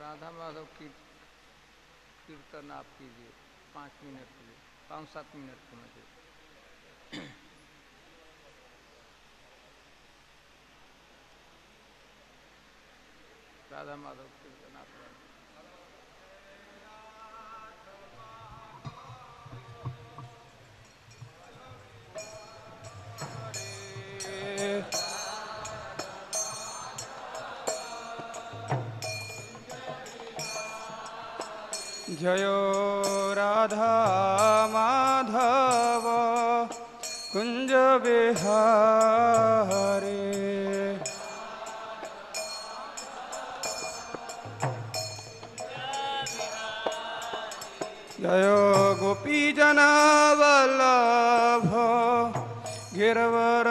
राधा माधव की कीर्तन आप कीजिए 5 मिनट के लिए, 5-7 मिनट के मुझे। राधा माधव कीर्तन आप जयो राधा माधव कुंज विहारे, जयो गोपीजना वल्लभ गिरवरधारे,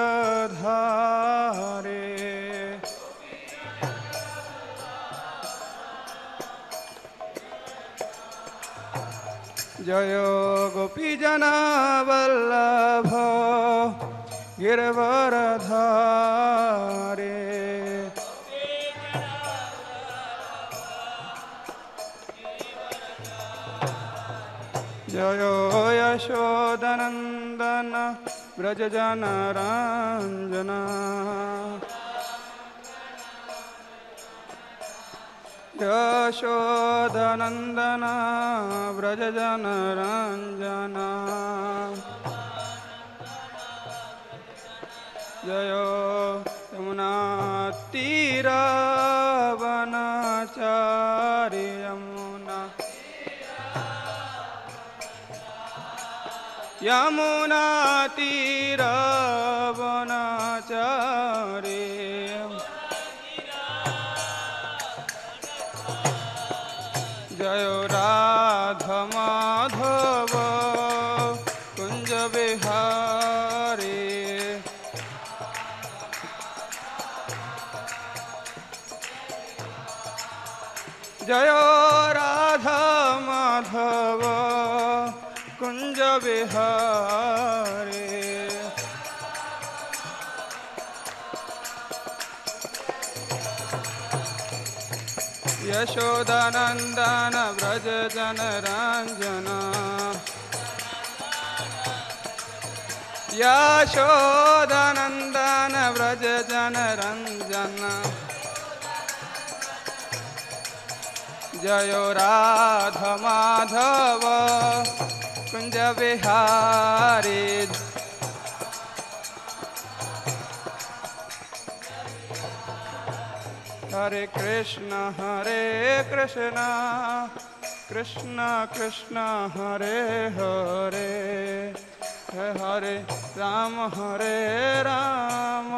जयो गोपीजना वल्लभ गिरवरधारे, जयो यशोदनन्दन व्रजजनरञ्जना, यशोदनन्दन व्रजजनरञ्जना, जयो यमुनातीरवनचारि यमुना, यमुनातीरवनचारि, जयो राधा माधव कुंज विहारी, जयो राधा माधव कुंज विहारी, यशोदानंदन व्रज जनरंजना, यशोदानंदन व्रज जनरंजना, जयो राधा माधव कुंज विहारी, हरे कृष्ण कृष्ण कृष्ण हरे हरे, हरे राम राम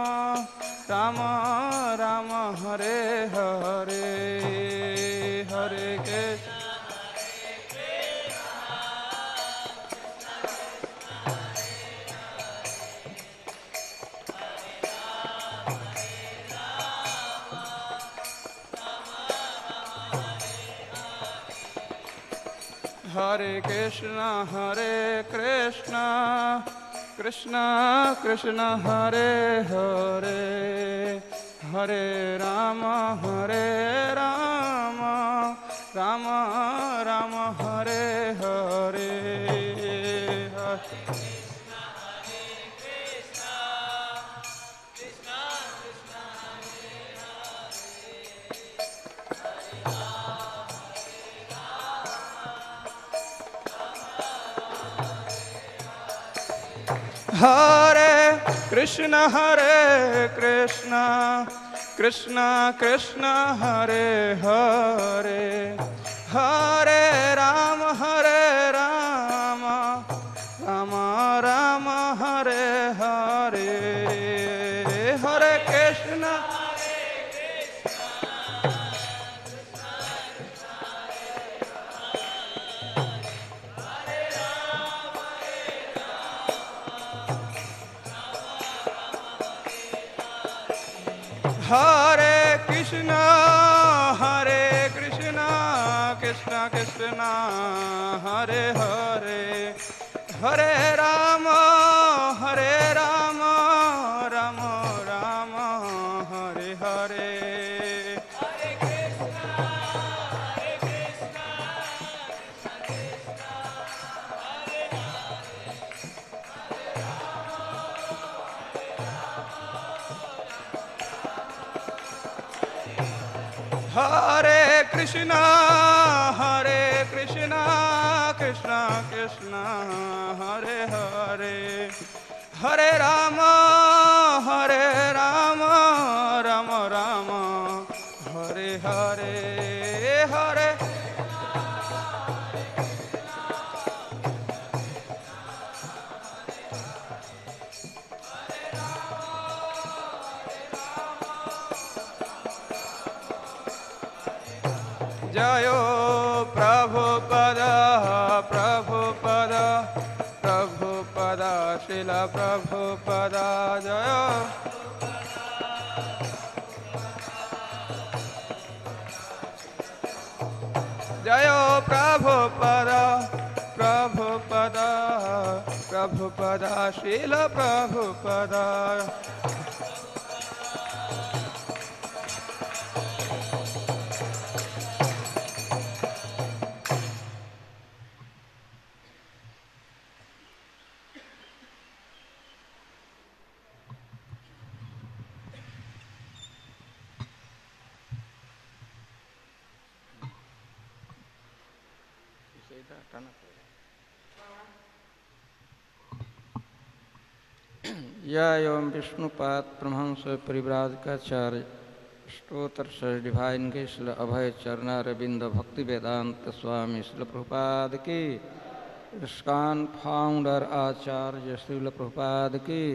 राम हरे हरे, हरे कृष्ण हरे कृष्ण कृष्ण कृष्ण हरे हरे, हरे राम राम राम हरे हरे, हरे कृष्ण कृष्ण कृष्ण हरे हरे, हरे राम राम राम हरे हरे, हरे कृष्ण हरे कृष्ण कृष्ण कृष्ण हरे हरे, हरे राम राम राम हरे हरे, हरे Krishna Hare Krishna Krishna Krishna Hare Hare Hare Rama Rama Rama Hare Hare Hare Jayo Prabhupada Prabhupada Prabhupada Srila Prabhupada Jayo Jayo Prabhupada Prabhupada Prabhupada Srila Prabhupada या एवं विष्णुपाद परमहंस परिव्राजकाचार्य स्तोत्र डिवाइन के श्रील अभय चरणारविंद भक्ति वेदांत स्वामी श्रील प्रभुपाद की इस्कॉन फाउंडर आचार्य श्रील प्रभुपाद की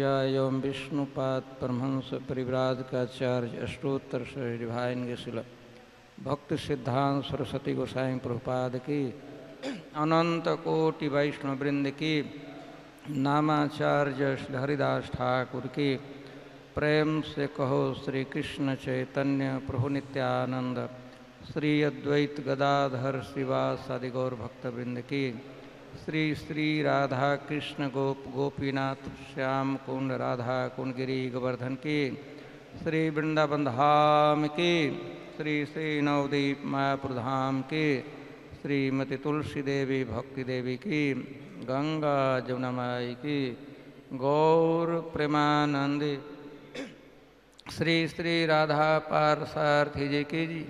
या एवं विष्णुपाद परमहंस परिव्राजकाचार्य स्तोत्र डिवाइन के श्रील भक्ति सिद्धांत सरस्वती गोसाई प्रभुपाद की अनंत कोटि वैष्णव वृंद की नामाचार्य श्री हरिदास ठाकुर की प्रेम से कहो श्री कृष्ण चैतन्य प्रभु नित्यानंद श्री अद्वैत गदाधर श्रीवासादि गौर भक्तवृंद की श्री श्री राधा कृष्ण गोपीनाथ श्याम कुंड राधा कुंड गिरी गोवर्धन की श्री वृंदावन धाम की श्री श्री नवदीप मायापुर धाम की श्रीमती तुलसी देवी भक्ति देवी की गंगा जमुना माई की गौर प्रेमानंदी श्री श्री राधा पारसार्थी जी की जी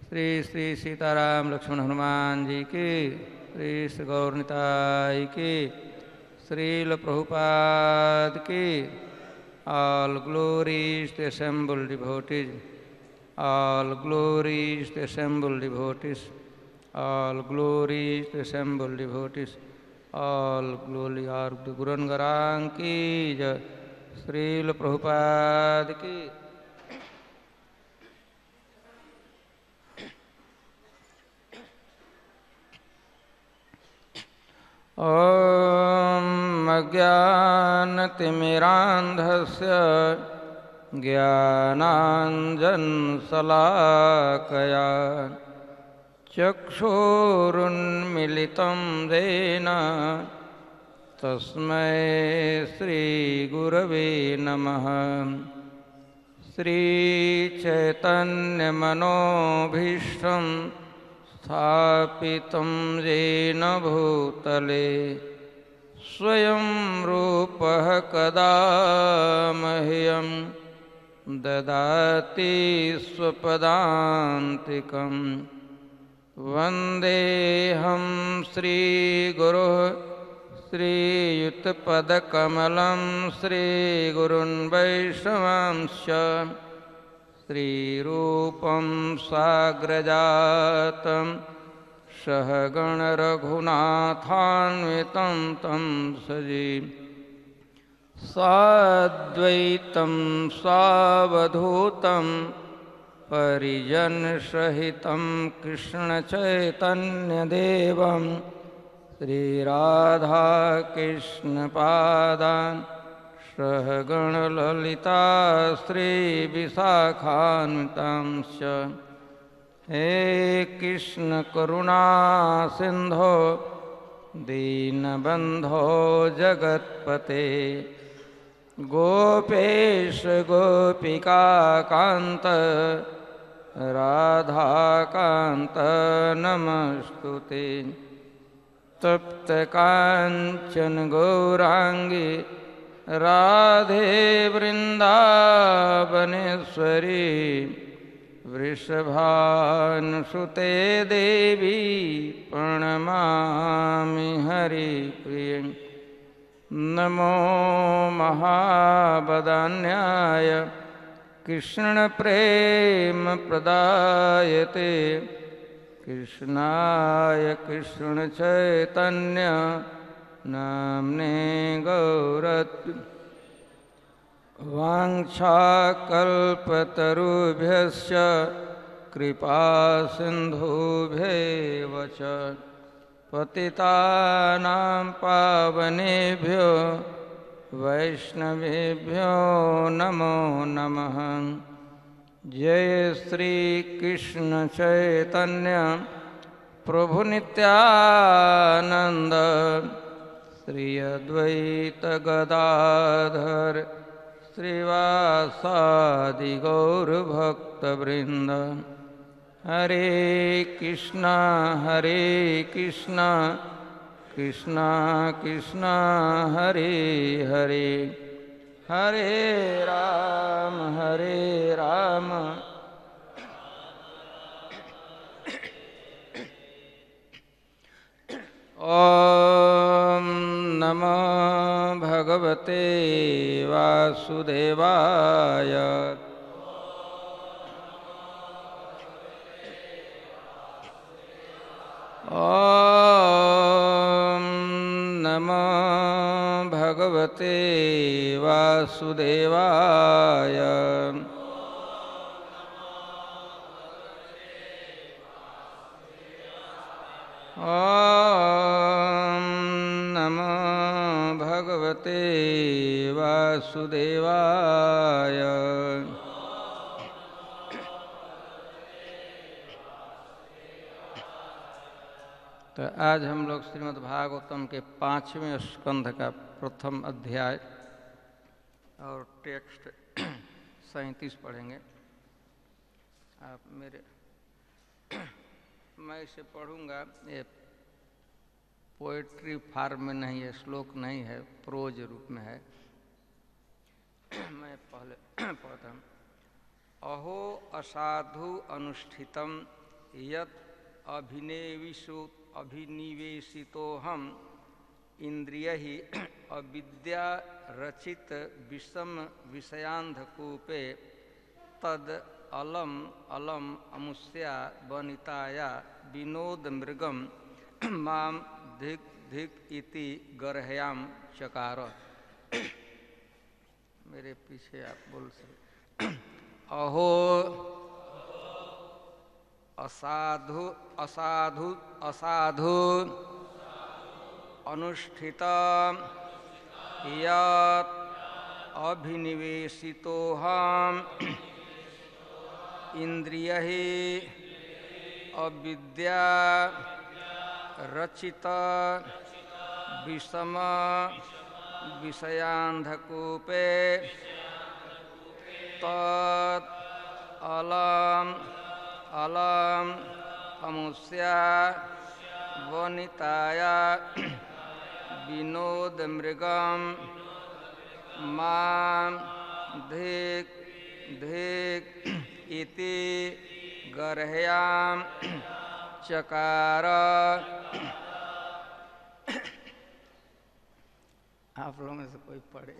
श्री श्री सीताराम लक्ष्मण हनुमान जी की श्री श्री गौरनिताई की श्रील प्रभुपाद की all glories the assembled devotees all glories the assembled devotees all glories to assembled devotees, all glory are to Gurun Garang ki jai, Srila Prabhupada ki. Om Ajnanatimirandhasya Jnananjan Salakaya चक्षुरुन्मिलितं येन तस्मै श्रीगुरवे नमः श्रीचैतन्यमनोभीष्टं स्थापितं येन भूतले स्वयं रूपः कदा मह्यं ददाति स्वपदान्तिकम् वन्देऽहं श्रीगुरुः श्रीयुतपदकमलं श्रीगुरुन् वैष्णवांश्च श्रीरूपं साग्रजातं सहगणरघुनाथान्वितं तं सजीवं साद्वैतं सावधूतं परिजनसहितं कृष्णचैतन्यदेवं श्रीराधाकृष्णपादान् सहगणललिता श्रीविशाखान्वितांश्च हे कृष्ण करुणा सिंधो दीनबंधो जगत्पते गोपेश गोपिका कांत राधाकांत नमस्तुते तप्त कांचन गौरांगी राधे वृंदावनेश्वरी वृषभानुसुते देवी प्रणमामि हरिप्रिये। नमो महावदान्याय कृष्णप्रेमप्रदायते कृष्णाय कृष्णचैतन्य नाम्ने गौरत्व। वाञ्छाकल्पतरुभ्यश्च कृपासिन्धुभ्येव च पतितानां पावनेभ्यो वैष्णवेभ्यो नमो नमः। जय श्री कृष्ण चैतन्य प्रभु नित्यानंद श्री अद्वैत गदाधर श्रीवासादि गौर भक्तवृंद। हरे कृष्णा कृष्णा कृष्णा हरे हरे, हरे राम ओम नमो भगवते वासुदेवाय। ओम नमो भगवते वासुदेवाय। ओम नमो भगवते वासुदेवाय। तो आज हम लोग श्रीमद् भागवतम के 5वें स्कंध का प्रथम अध्याय और टेक्स्ट 37 पढ़ेंगे। आप मेरे मैं इसे पढ़ूंगा। ये पोएट्री फॉर्म में नहीं है, श्लोक नहीं है, प्रोज रूप में है। मैं पहले पढ़ता हूँ। अहो असाधु अनुष्ठितम यत् अभिनिवेशितोहम इंद्रियहि अविद्या रचित विषम विषयांधकूपे तद अलम अलम अमुष्या वनिताया विनोद मृगम माम धिक धिक इति गर्हयाम चकार। मेरे पीछे आप बोल सकते। अहो असाधु असाधु असाधु अनुष्ठित यत् अभिनिवेशितोहम इंद्रियहि अविद्या रचित विषम विषयांधकूपे तत् अलम अलम अमुष्या वनिताया विनोद मृगम मां धिक धिक इति गर्हयाम चकार। आप लोगों में से कोई पढ़े?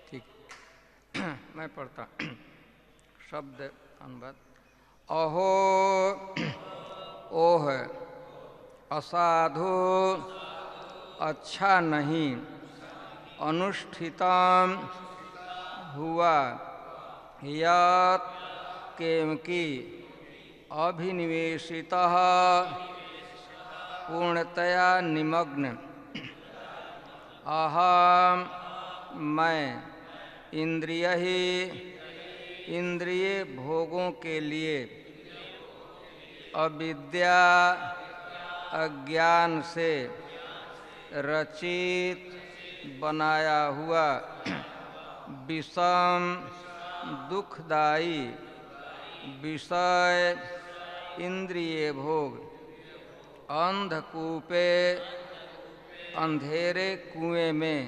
ठीक, मैं पढ़ता शब्द अनुवाद। अहो ओह असाधु अच्छा नहीं, अनुष्ठितम हुआ, यत् केमकी अभिनिवेशितः पूर्णतया निमग्न, अहम मैं, इंद्रियहि इंद्रिय भोगों के लिए, अविद्या अज्ञान से रचित बनाया हुआ, विषम दुखदायी विषय इंद्रिय भोग, अंधकूपे अंधेरे कुएं में,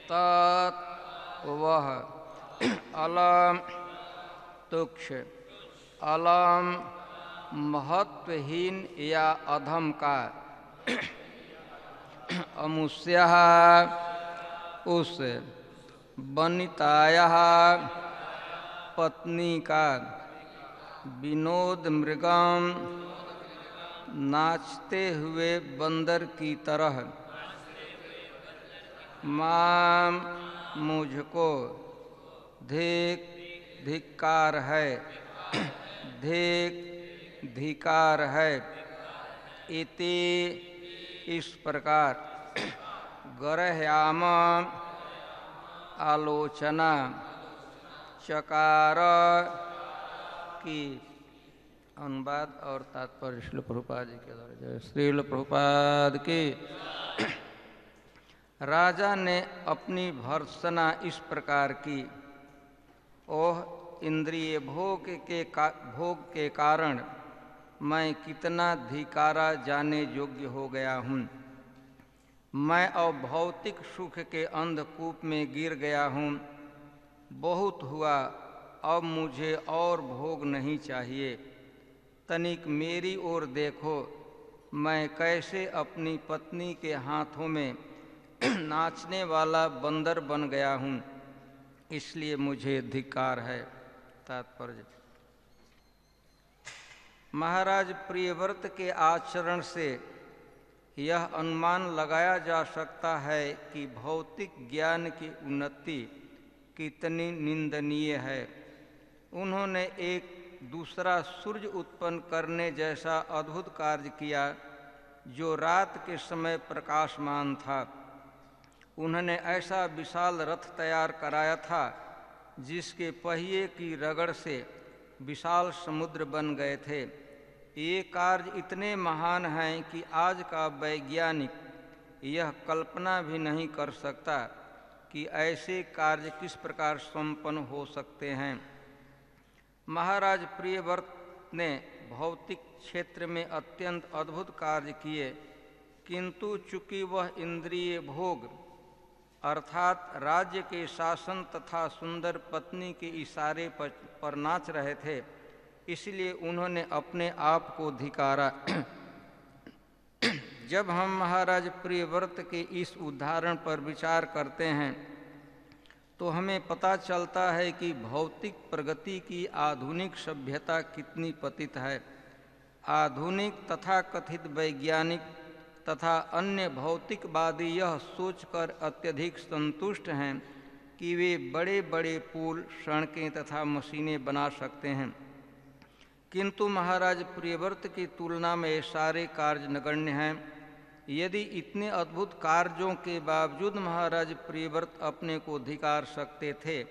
तत् वह अलम तुक्ष अलम महत्वहीन या अधम का अमुष्य उस वनिताया पत्नी का विनोद मृगम नाचते हुए बंदर की तरह माम मुझको धिक्कार है धिकार है इति इस प्रकार गरह्याम आलोचना चकार की। अनुवाद और तात्पर्य श्रील प्रभुपाद जी के द्वारा। जय श्रील प्रभुपाद की। राजा ने अपनी भर्त्सना इस प्रकार की, ओह इंद्रिय भोग के कारण मैं कितना धिकारा जाने योग्य हो गया हूँ। मैं अब भौतिक सुख के अंधकूप में गिर गया हूँ। बहुत हुआ, अब मुझे और भोग नहीं चाहिए। तनिक मेरी ओर देखो, मैं कैसे अपनी पत्नी के हाथों में नाचने वाला बंदर बन गया हूँ, इसलिए मुझे धिक्कार है। तात्पर्य, महाराज प्रियव्रत के आचरण से यह अनुमान लगाया जा सकता है कि भौतिक ज्ञान की उन्नति कितनी निंदनीय है। उन्होंने एक दूसरा सूर्य उत्पन्न करने जैसा अद्भुत कार्य किया जो रात के समय प्रकाशमान था। उन्होंने ऐसा विशाल रथ तैयार कराया था जिसके पहिए की रगड़ से विशाल समुद्र बन गए थे। ये कार्य इतने महान हैं कि आज का वैज्ञानिक यह कल्पना भी नहीं कर सकता कि ऐसे कार्य किस प्रकार संपन्न हो सकते हैं। महाराज प्रियव्रत ने भौतिक क्षेत्र में अत्यंत अद्भुत कार्य किए, किंतु चूंकि वह इंद्रिय भोग अर्थात राज्य के शासन तथा सुंदर पत्नी के इशारे पर नाच रहे थे, इसलिए उन्होंने अपने आप को धिकारा। जब हम महाराज प्रियव्रत के इस उदाहरण पर विचार करते हैं तो हमें पता चलता है कि भौतिक प्रगति की आधुनिक सभ्यता कितनी पतित है। आधुनिक तथा कथित वैज्ञानिक तथा अन्य भौतिकवादी यह सोचकर अत्यधिक संतुष्ट हैं कि वे बड़े बड़े पुल, सड़कें तथा मशीनें बना सकते हैं, किंतु महाराज प्रियव्रत की तुलना में ये सारे कार्य नगण्य हैं। यदि इतने अद्भुत कार्यों के बावजूद महाराज प्रियव्रत अपने को धिकार सकते थे,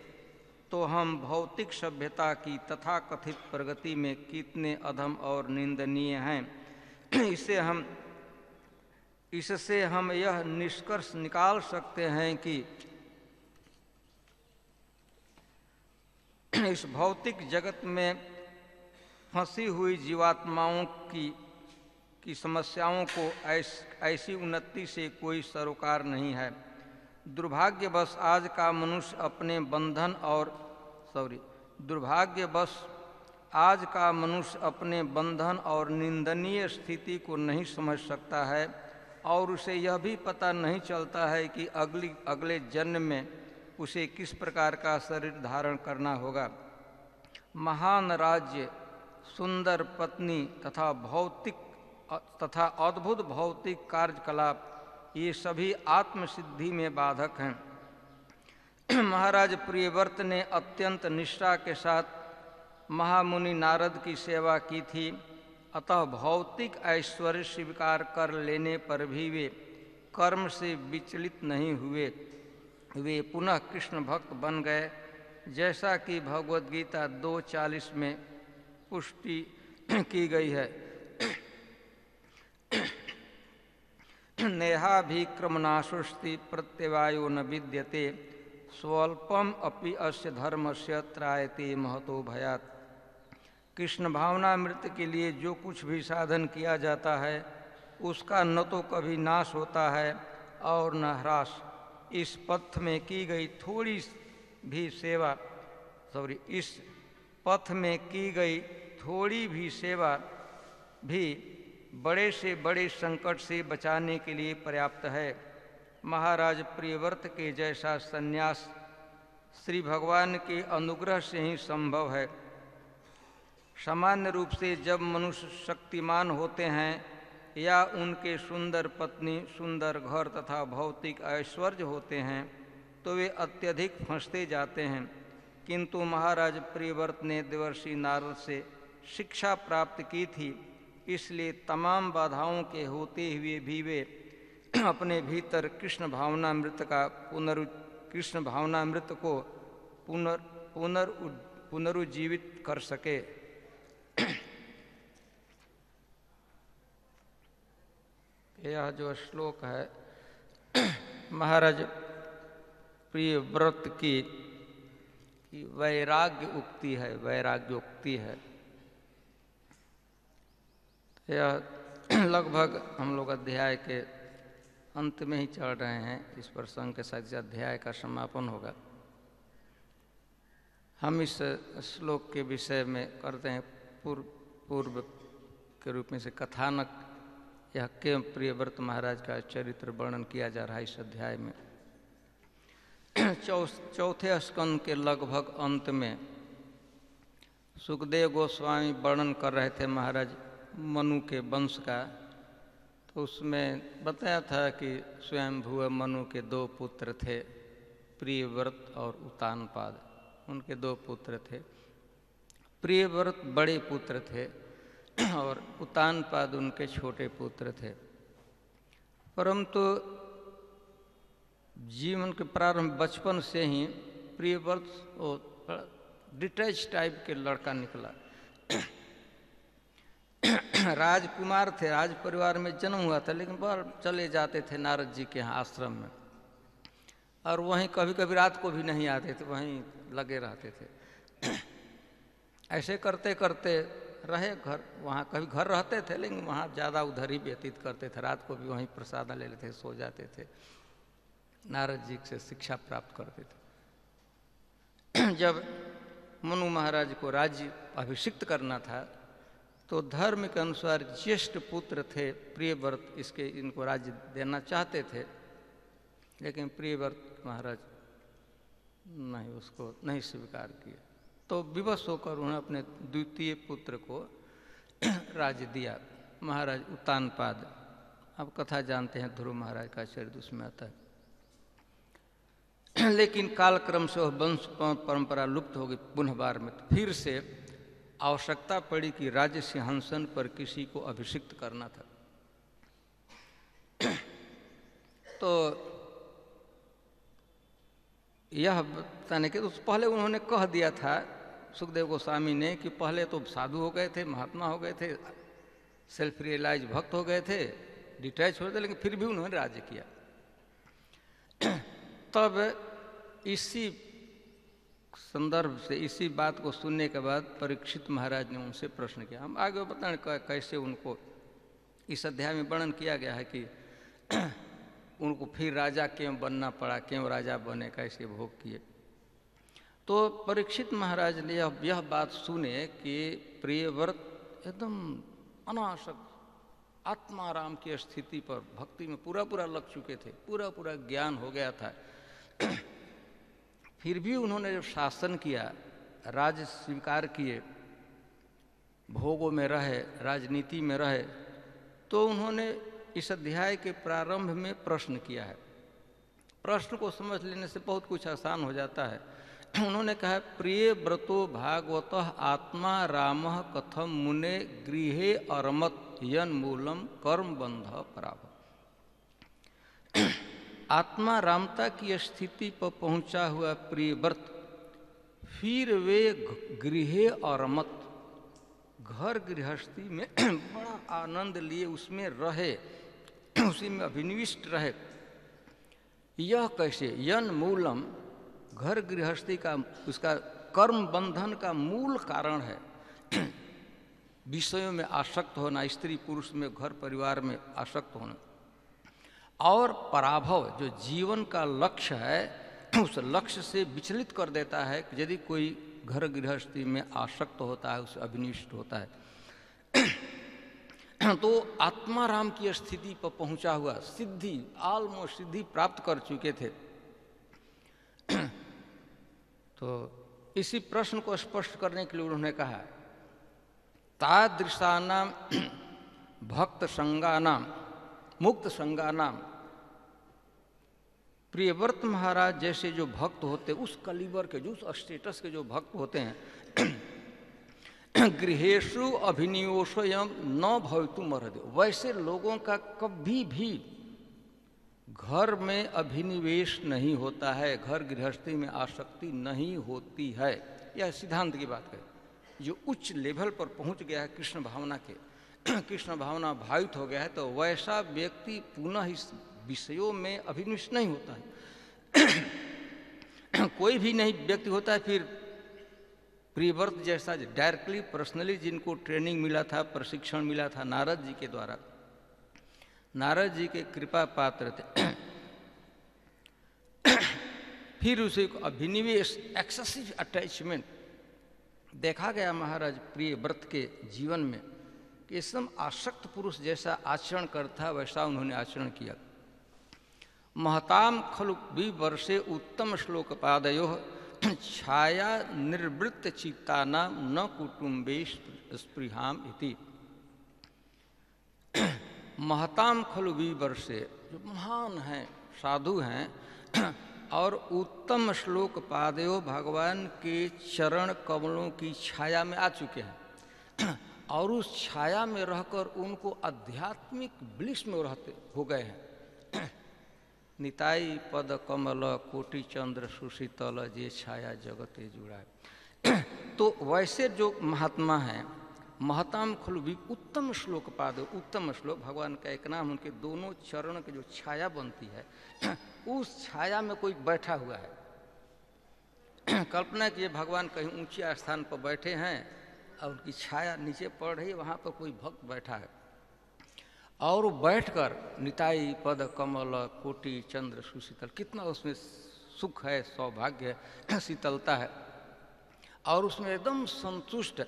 तो हम भौतिक सभ्यता की तथाकथित प्रगति में कितने अधम और निंदनीय हैं। इससे हम यह निष्कर्ष निकाल सकते हैं कि इस भौतिक जगत में फंसी हुई जीवात्माओं की समस्याओं को ऐसी उन्नति से कोई सरोकार नहीं है। दुर्भाग्यवश आज का मनुष्य अपने बंधन और निंदनीय स्थिति को नहीं समझ सकता है और उसे यह भी पता नहीं चलता है कि अगले जन्म में उसे किस प्रकार का शरीर धारण करना होगा। महान राज्य, सुंदर पत्नी तथा अद्भुत भौतिक कार्यकलाप, ये सभी आत्मसिद्धि में बाधक हैं। महाराज प्रियव्रत ने अत्यंत निष्ठा के साथ महामुनि नारद की सेवा की थी, अतः भौतिक ऐश्वर्य स्वीकार कर लेने पर भी वे कर्म से विचलित नहीं हुए। वे पुनः कृष्ण भक्त बन गए, जैसा कि भगवद गीता 2:40 में पुष्टि की गई है। नेहाभिक्रमनाशुस्ति प्रत्यवायो न विद्यते स्वल्पम अपि अस्य धर्मस्य त्रायते महतो भयात्। कृष्ण भावनामृत के लिए जो कुछ भी साधन किया जाता है उसका न तो कभी नाश होता है और न ह्रास। इस पथ में की गई थोड़ी भी सेवा इस पथ में की गई थोड़ी भी सेवा भी बड़े से बड़े संकट से बचाने के लिए पर्याप्त है। महाराज प्रियव्रत के जैसा संन्यास श्री भगवान के अनुग्रह से ही संभव है। सामान्य रूप से जब मनुष्य शक्तिमान होते हैं या उनके सुंदर पत्नी, सुंदर घर तथा भौतिक ऐश्वर्य होते हैं तो वे अत्यधिक फंसते जाते हैं, किंतु महाराज प्रियव्रत ने देवर्षि नारद से शिक्षा प्राप्त की थी, इसलिए तमाम बाधाओं के होते हुए भी वे अपने भीतर कृष्ण भावनामृत को पुनरुज्जीवित कर सके। यह जो श्लोक है महाराज प्रियव्रत की वैराग्य उक्ति है, वैराग्योक्ति है। यह लगभग हम लोग अध्याय के अंत में ही चल रहे हैं। इस प्रसंग के साथ अध्याय का समापन होगा। हम इस श्लोक के विषय में करते हैं पूर्व के रूप में से कथानक। यह क्यों प्रियव्रत महाराज का चरित्र वर्णन किया जा रहा है इस अध्याय में। चौथे स्कंद के लगभग अंत में सुखदेव गोस्वामी वर्णन कर रहे थे महाराज मनु के वंश का। तो उसमें बताया था कि स्वयं भुव मनु के 2 पुत्र थे, प्रियव्रत और उतानपाद। उनके 2 पुत्र थे। प्रियव्रत बड़े पुत्र थे और उतानपाद उनके छोटे पुत्र थे। परंतु जीवन के प्रारंभ बचपन से ही प्रियव्रत डिटैच टाइप के लड़का निकला। राजकुमार थे, राज परिवार में जन्म हुआ था, लेकिन बाहर चले जाते थे नारद जी के यहाँ आश्रम में, और वहीं कभी कभी रात को भी नहीं आते थे, वहीं लगे रहते थे। ऐसे करते करते रहे घर, वहाँ कभी घर रहते थे लेकिन वहाँ ज़्यादा उधर ही व्यतीत करते थे। रात को भी वहीं प्रसाद ले लेते, सो जाते थे, नारद जी से शिक्षा प्राप्त करते थे। जब मनु महाराज को राज्य अभिषिक्त करना था तो धर्म के अनुसार ज्येष्ठ पुत्र थे प्रियव्रत, इनको राज्य देना चाहते थे, लेकिन प्रियव्रत महाराज उसको नहीं स्वीकार किया। तो विवश होकर उन्होंने अपने द्वितीय पुत्र को राज्य दिया, महाराज उतानपाद। अब कथा जानते हैं, ध्रुव महाराज का चरित्र उसमें आता है। लेकिन कालक्रम से वह वंश परंपरा लुप्त हो गई पुनः बार में। तो फिर से आवश्यकता पड़ी कि राज्य सिंहासन पर किसी को अभिषिक्त करना था। तो यह बताने के तो पहले उन्होंने कह दिया था सुखदेव गोस्वामी ने कि पहले तो साधु हो गए थे, महात्मा हो गए थे, सेल्फ रियलाइज भक्त हो गए थे, डिटैच हो गए थे, लेकिन फिर भी उन्होंने राज्य किया। तब इसी संदर्भ से, इसी बात को सुनने के बाद परीक्षित महाराज ने उनसे प्रश्न किया। हम आगे बताएं कैसे उनको इस अध्याय में वर्णन किया गया है कि उनको फिर राजा क्यों बनना पड़ा, क्यों राजा बने, कैसे भोग किए। तो परीक्षित महाराज ने यह बात सुने कि प्रियव्रत एकदम अनासक्त आत्माराम की स्थिति पर भक्ति में पूरा लग चुके थे, पूरा ज्ञान हो गया था। फिर भी उन्होंने जब शासन किया, राज स्वीकार किए, भोगों में रहे, राजनीति में रहे, तो उन्होंने इस अध्याय के प्रारंभ में प्रश्न किया है। प्रश्न को समझ लेने से बहुत कुछ आसान हो जाता है। उन्होंने कहा, प्रिय व्रतो भागवतः आत्मा रामः कथम मुने गृहे अरमत यन मूलम कर्म बंध पराभ। आत्मा रामता की स्थिति पर पहुंचा हुआ प्रियव्रत फिर वे गृहे अरमत, घर गृहस्थी में बड़ा आनंद लिए उसमें रहे, उसी में अभिनिविष्ट रहे। यह कैसे? यन मूलम, घर गृहस्थी का उसका कर्म बंधन का मूल कारण है विषयों में आसक्त होना, स्त्री पुरुष में, घर परिवार में आसक्त होना। और पराभव जो जीवन का लक्ष्य है, उस लक्ष्य से विचलित कर देता है। यदि कोई घर गृहस्थी में आसक्त होता है, उसे अभिनिष्ट होता है, तो आत्माराम की स्थिति पर पहुंचा हुआ, सिद्धि, ऑलमोस्ट सिद्धि प्राप्त कर चुके थे। तो इसी प्रश्न को स्पष्ट करने के लिए उन्होंने कहा, तादृशानाम भक्त संगानाम मुक्त संगानाम, प्रियव्रत महाराज जैसे जो भक्त होते, उस कलीबर के, जो उस स्टेटस के जो भक्त होते हैं, गृहेषु अभिनिवेशोऽयं न भवितुम् अर्हति, वैसे लोगों का कभी भी घर में अभिनिवेश नहीं होता है, घर गृहस्थी में आसक्ति नहीं होती है। यह सिद्धांत की बात है। जो उच्च लेवल पर पहुंच गया है कृष्ण भावना के, कृष्ण भावना भावित हो गया है, तो वैसा व्यक्ति पुनः इस विषयों में अभिनिवेश नहीं होता है। कोई भी नहीं व्यक्ति होता है फिर प्रियव्रत जैसा डायरेक्टली पर्सनली जिनको ट्रेनिंग मिला था, प्रशिक्षण मिला था नारद जी के द्वारा, नारद जी के कृपा पात्र थे, फिर उसे अभिनिवेश, एक्सेसिव अटैचमेंट देखा गया महाराज प्रियव्रत के जीवन में कि एकदम आसक्त पुरुष जैसा आचरण करता वैसा उन्होंने आचरण किया। महताम खलु विवर्षे उत्तम श्लोक पादयो छाया निर्वृत्त चित्तानां न कुटुंबे स्पृहाम इति। महताम खलु विवर्षे, जो महान हैं, साधु हैं, और उत्तम श्लोक पादयो, भगवान के चरण कमलों की छाया में आ चुके हैं, और उस छाया में रहकर उनको आध्यात्मिक ब्लिस में रहते हो गए हैं। निताई पद कमल कोटि चंद्र सुशीतल, जे छाया जगते जुड़ाए। तो वैसे जो महात्मा हैं, महताम खलु भी, उत्तम श्लोक पाद, उत्तम श्लोक, भगवान का एक नाम, उनके दोनों चरण की जो छाया बनती है, उस छाया में कोई बैठा हुआ है। कल्पना कीजिए भगवान कहीं ऊंचे स्थान पर बैठे हैं और उनकी छाया नीचे पड़ रही है, वहाँ पर कोई भक्त बैठा है, और बैठकर निताई पद कमल कोटि चंद्र सुशीतल, कितना उसमें सुख है, सौभाग्य है, शीतलता है, और उसमें एकदम संतुष्ट।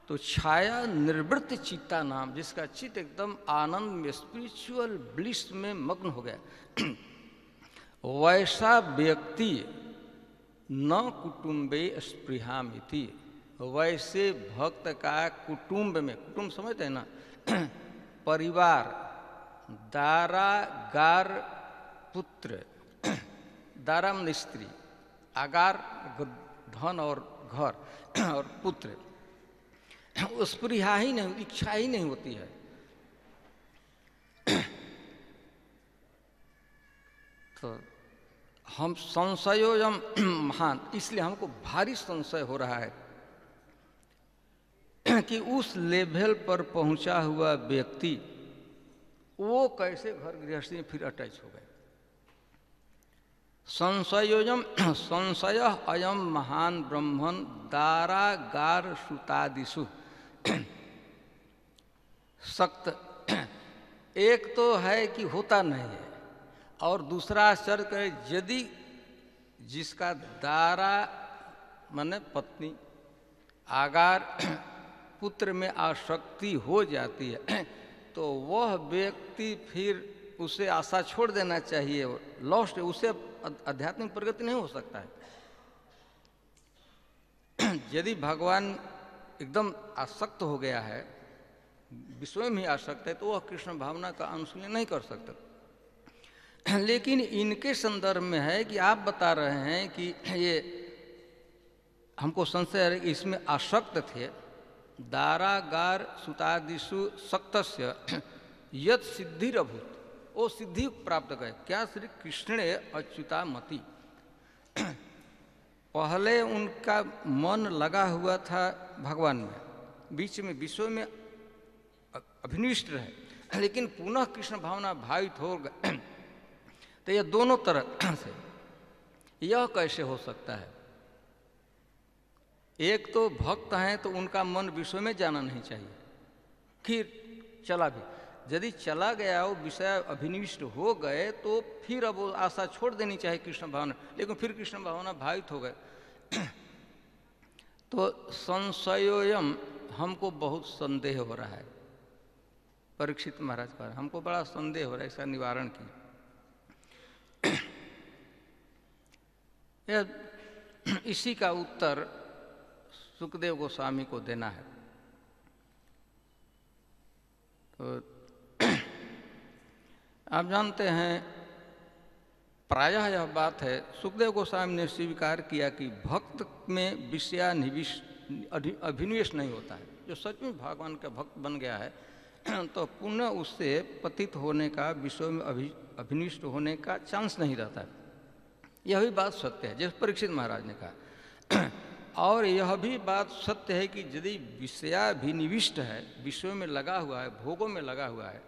तो छाया निर्वृत्त चित्ता नाम, जिसका चित्त एकदम आनंद में, स्पिरिचुअल ब्लिस में मग्न हो गया, वैसा व्यक्ति न कुटुंबे स्पृहामिति, वैसे भक्त का कुटुंब में, कुटुंब समझते हैं ना, परिवार, दारा गार पुत्र, दारा मन स्त्री, आगार धन और घर और पुत्र, स्पृहा ही नहीं, इच्छा ही नहीं होती है। तो हम संशयोजम महान, इसलिए हमको भारी संशय हो रहा है कि उस लेवल पर पहुंचा हुआ व्यक्ति वो कैसे घर गृहस्थी में फिर अटैच हो गए। संशयोजम, संशय अयम महान ब्रह्मन दारागार सुतादिषु सक्त। एक तो है कि होता नहीं है, और दूसरा आश्चर्य करे, यदि जिसका दारा माने पत्नी, आगार पुत्र में आसक्ति हो जाती है, तो वह व्यक्ति फिर उसे आशा छोड़ देना चाहिए, लॉस्ट, उसे आध्यात्मिक प्रगति नहीं हो सकता है। यदि भगवान एकदम आसक्त हो गया है, विश्व में ही आसक्त है, तो वह कृष्ण भावना का अनुशीलन नहीं कर सकता। लेकिन इनके संदर्भ में है कि आप बता रहे हैं कि ये हमको संशय है, इसमें आसक्त थे, दारागार सुतादिषु सक्तस्य यत् सिद्धिरभूत, वो सिद्धि प्राप्त गए। क्या? श्री कृष्णे अच्युतामति। पहले उनका मन लगा हुआ था भगवान में, बीच में विश्व में अभिनिविष्ट रहे, लेकिन पुनः कृष्ण भावना भावित हो गए। तो यह दोनों तरह से, यह कैसे हो सकता है? एक तो भक्त हैं तो उनका मन विश्व में जाना नहीं चाहिए, फिर चला भी, यदि चला गया वो विषय अभिनिविष्ट हो गए तो फिर अब वो आशा छोड़ देनी चाहिए कृष्ण भावना, लेकिन फिर कृष्ण भावना भावित हो गए। तो संशयोयम, हमको बहुत संदेह हो रहा है। परीक्षित महाराज का हमको बड़ा संदेह हो रहा है, इसका निवारण की। इसी का उत्तर सुखदेव गोस्वामी को देना है। तो आप जानते हैं, प्रायः यह बात है, सुखदेव गोस्वामी ने स्वीकार किया कि भक्त में अभिनिवेश नहीं होता है। जो सच में भगवान का भक्त बन गया है तो पुनः उससे पतित होने का, विषय में अभिनिष्ट होने का चांस नहीं रहता है। यह भी बात सत्य है, जैसे परीक्षित महाराज ने कहा। और यह भी बात सत्य है कि यदि विषयाभिनिविष्ट है, विषयों में लगा हुआ है, भोगों में लगा हुआ है,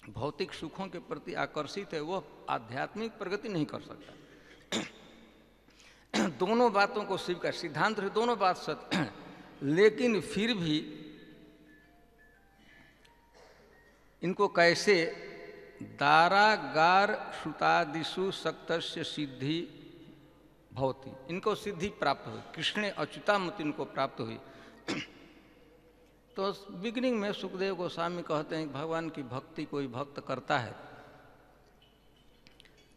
भौतिक सुखों के प्रति आकर्षित है, वह आध्यात्मिक प्रगति नहीं कर सकता। दोनों बातों को स्वीकार, सिद्धांत से दोनों बात सत्य है, लेकिन फिर भी इनको कैसे दारागार श्रुतादिषु सक्तस्य सिद्धि भवति, इनको सिद्धि प्राप्त हुई, कृष्णे अच्युतामति इनको प्राप्त हुई। तो बिगिनिंग में सुखदेव गोस्वामी कहते हैं कि भगवान की भक्ति कोई भक्त करता है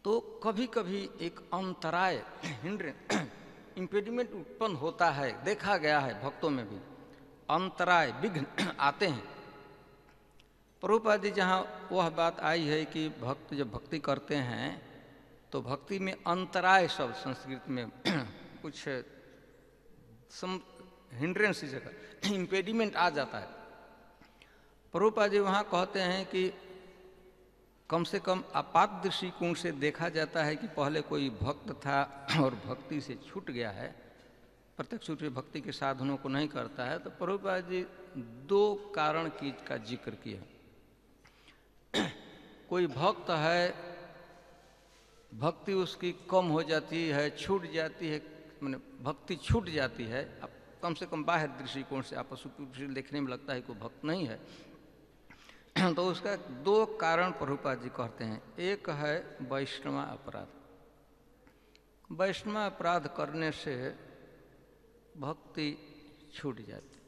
तो कभी कभी एक अंतराय, इम्पेडिमेंट उत्पन्न होता है। देखा गया है भक्तों में भी अंतराय, विघ्न आते हैं। प्रभुपाद जी जहाँ वह बात आई है कि भक्त जब भक्ति करते हैं तो भक्ति में अंतराय शब्द संस्कृत में कुछ हिंड्रेंस जगह इम्पेडिमेंट आ जाता है। प्रभुपाद जी वहाँ कहते हैं कि कम से कम आपात दृष्टिकोण से देखा जाता है कि पहले कोई भक्त था और भक्ति से छूट गया है, प्रत्यक्ष रूप से भक्ति के साधनों को नहीं करता है। तो प्रभुपाद जी दो कारण की का जिक्र किया। कोई भक्त है, भक्ति उसकी कम हो जाती है, छूट जाती है, माने भक्ति छूट जाती है, अब कम से कम बाहर दृष्टिकोण से आपस में देखने में लगता है कोई भक्त नहीं है। तो उसका दो कारण प्रभुपाद जी कहते हैं। एक है वैष्णव अपराध। वैष्णव अपराध करने से भक्ति छूट जाती।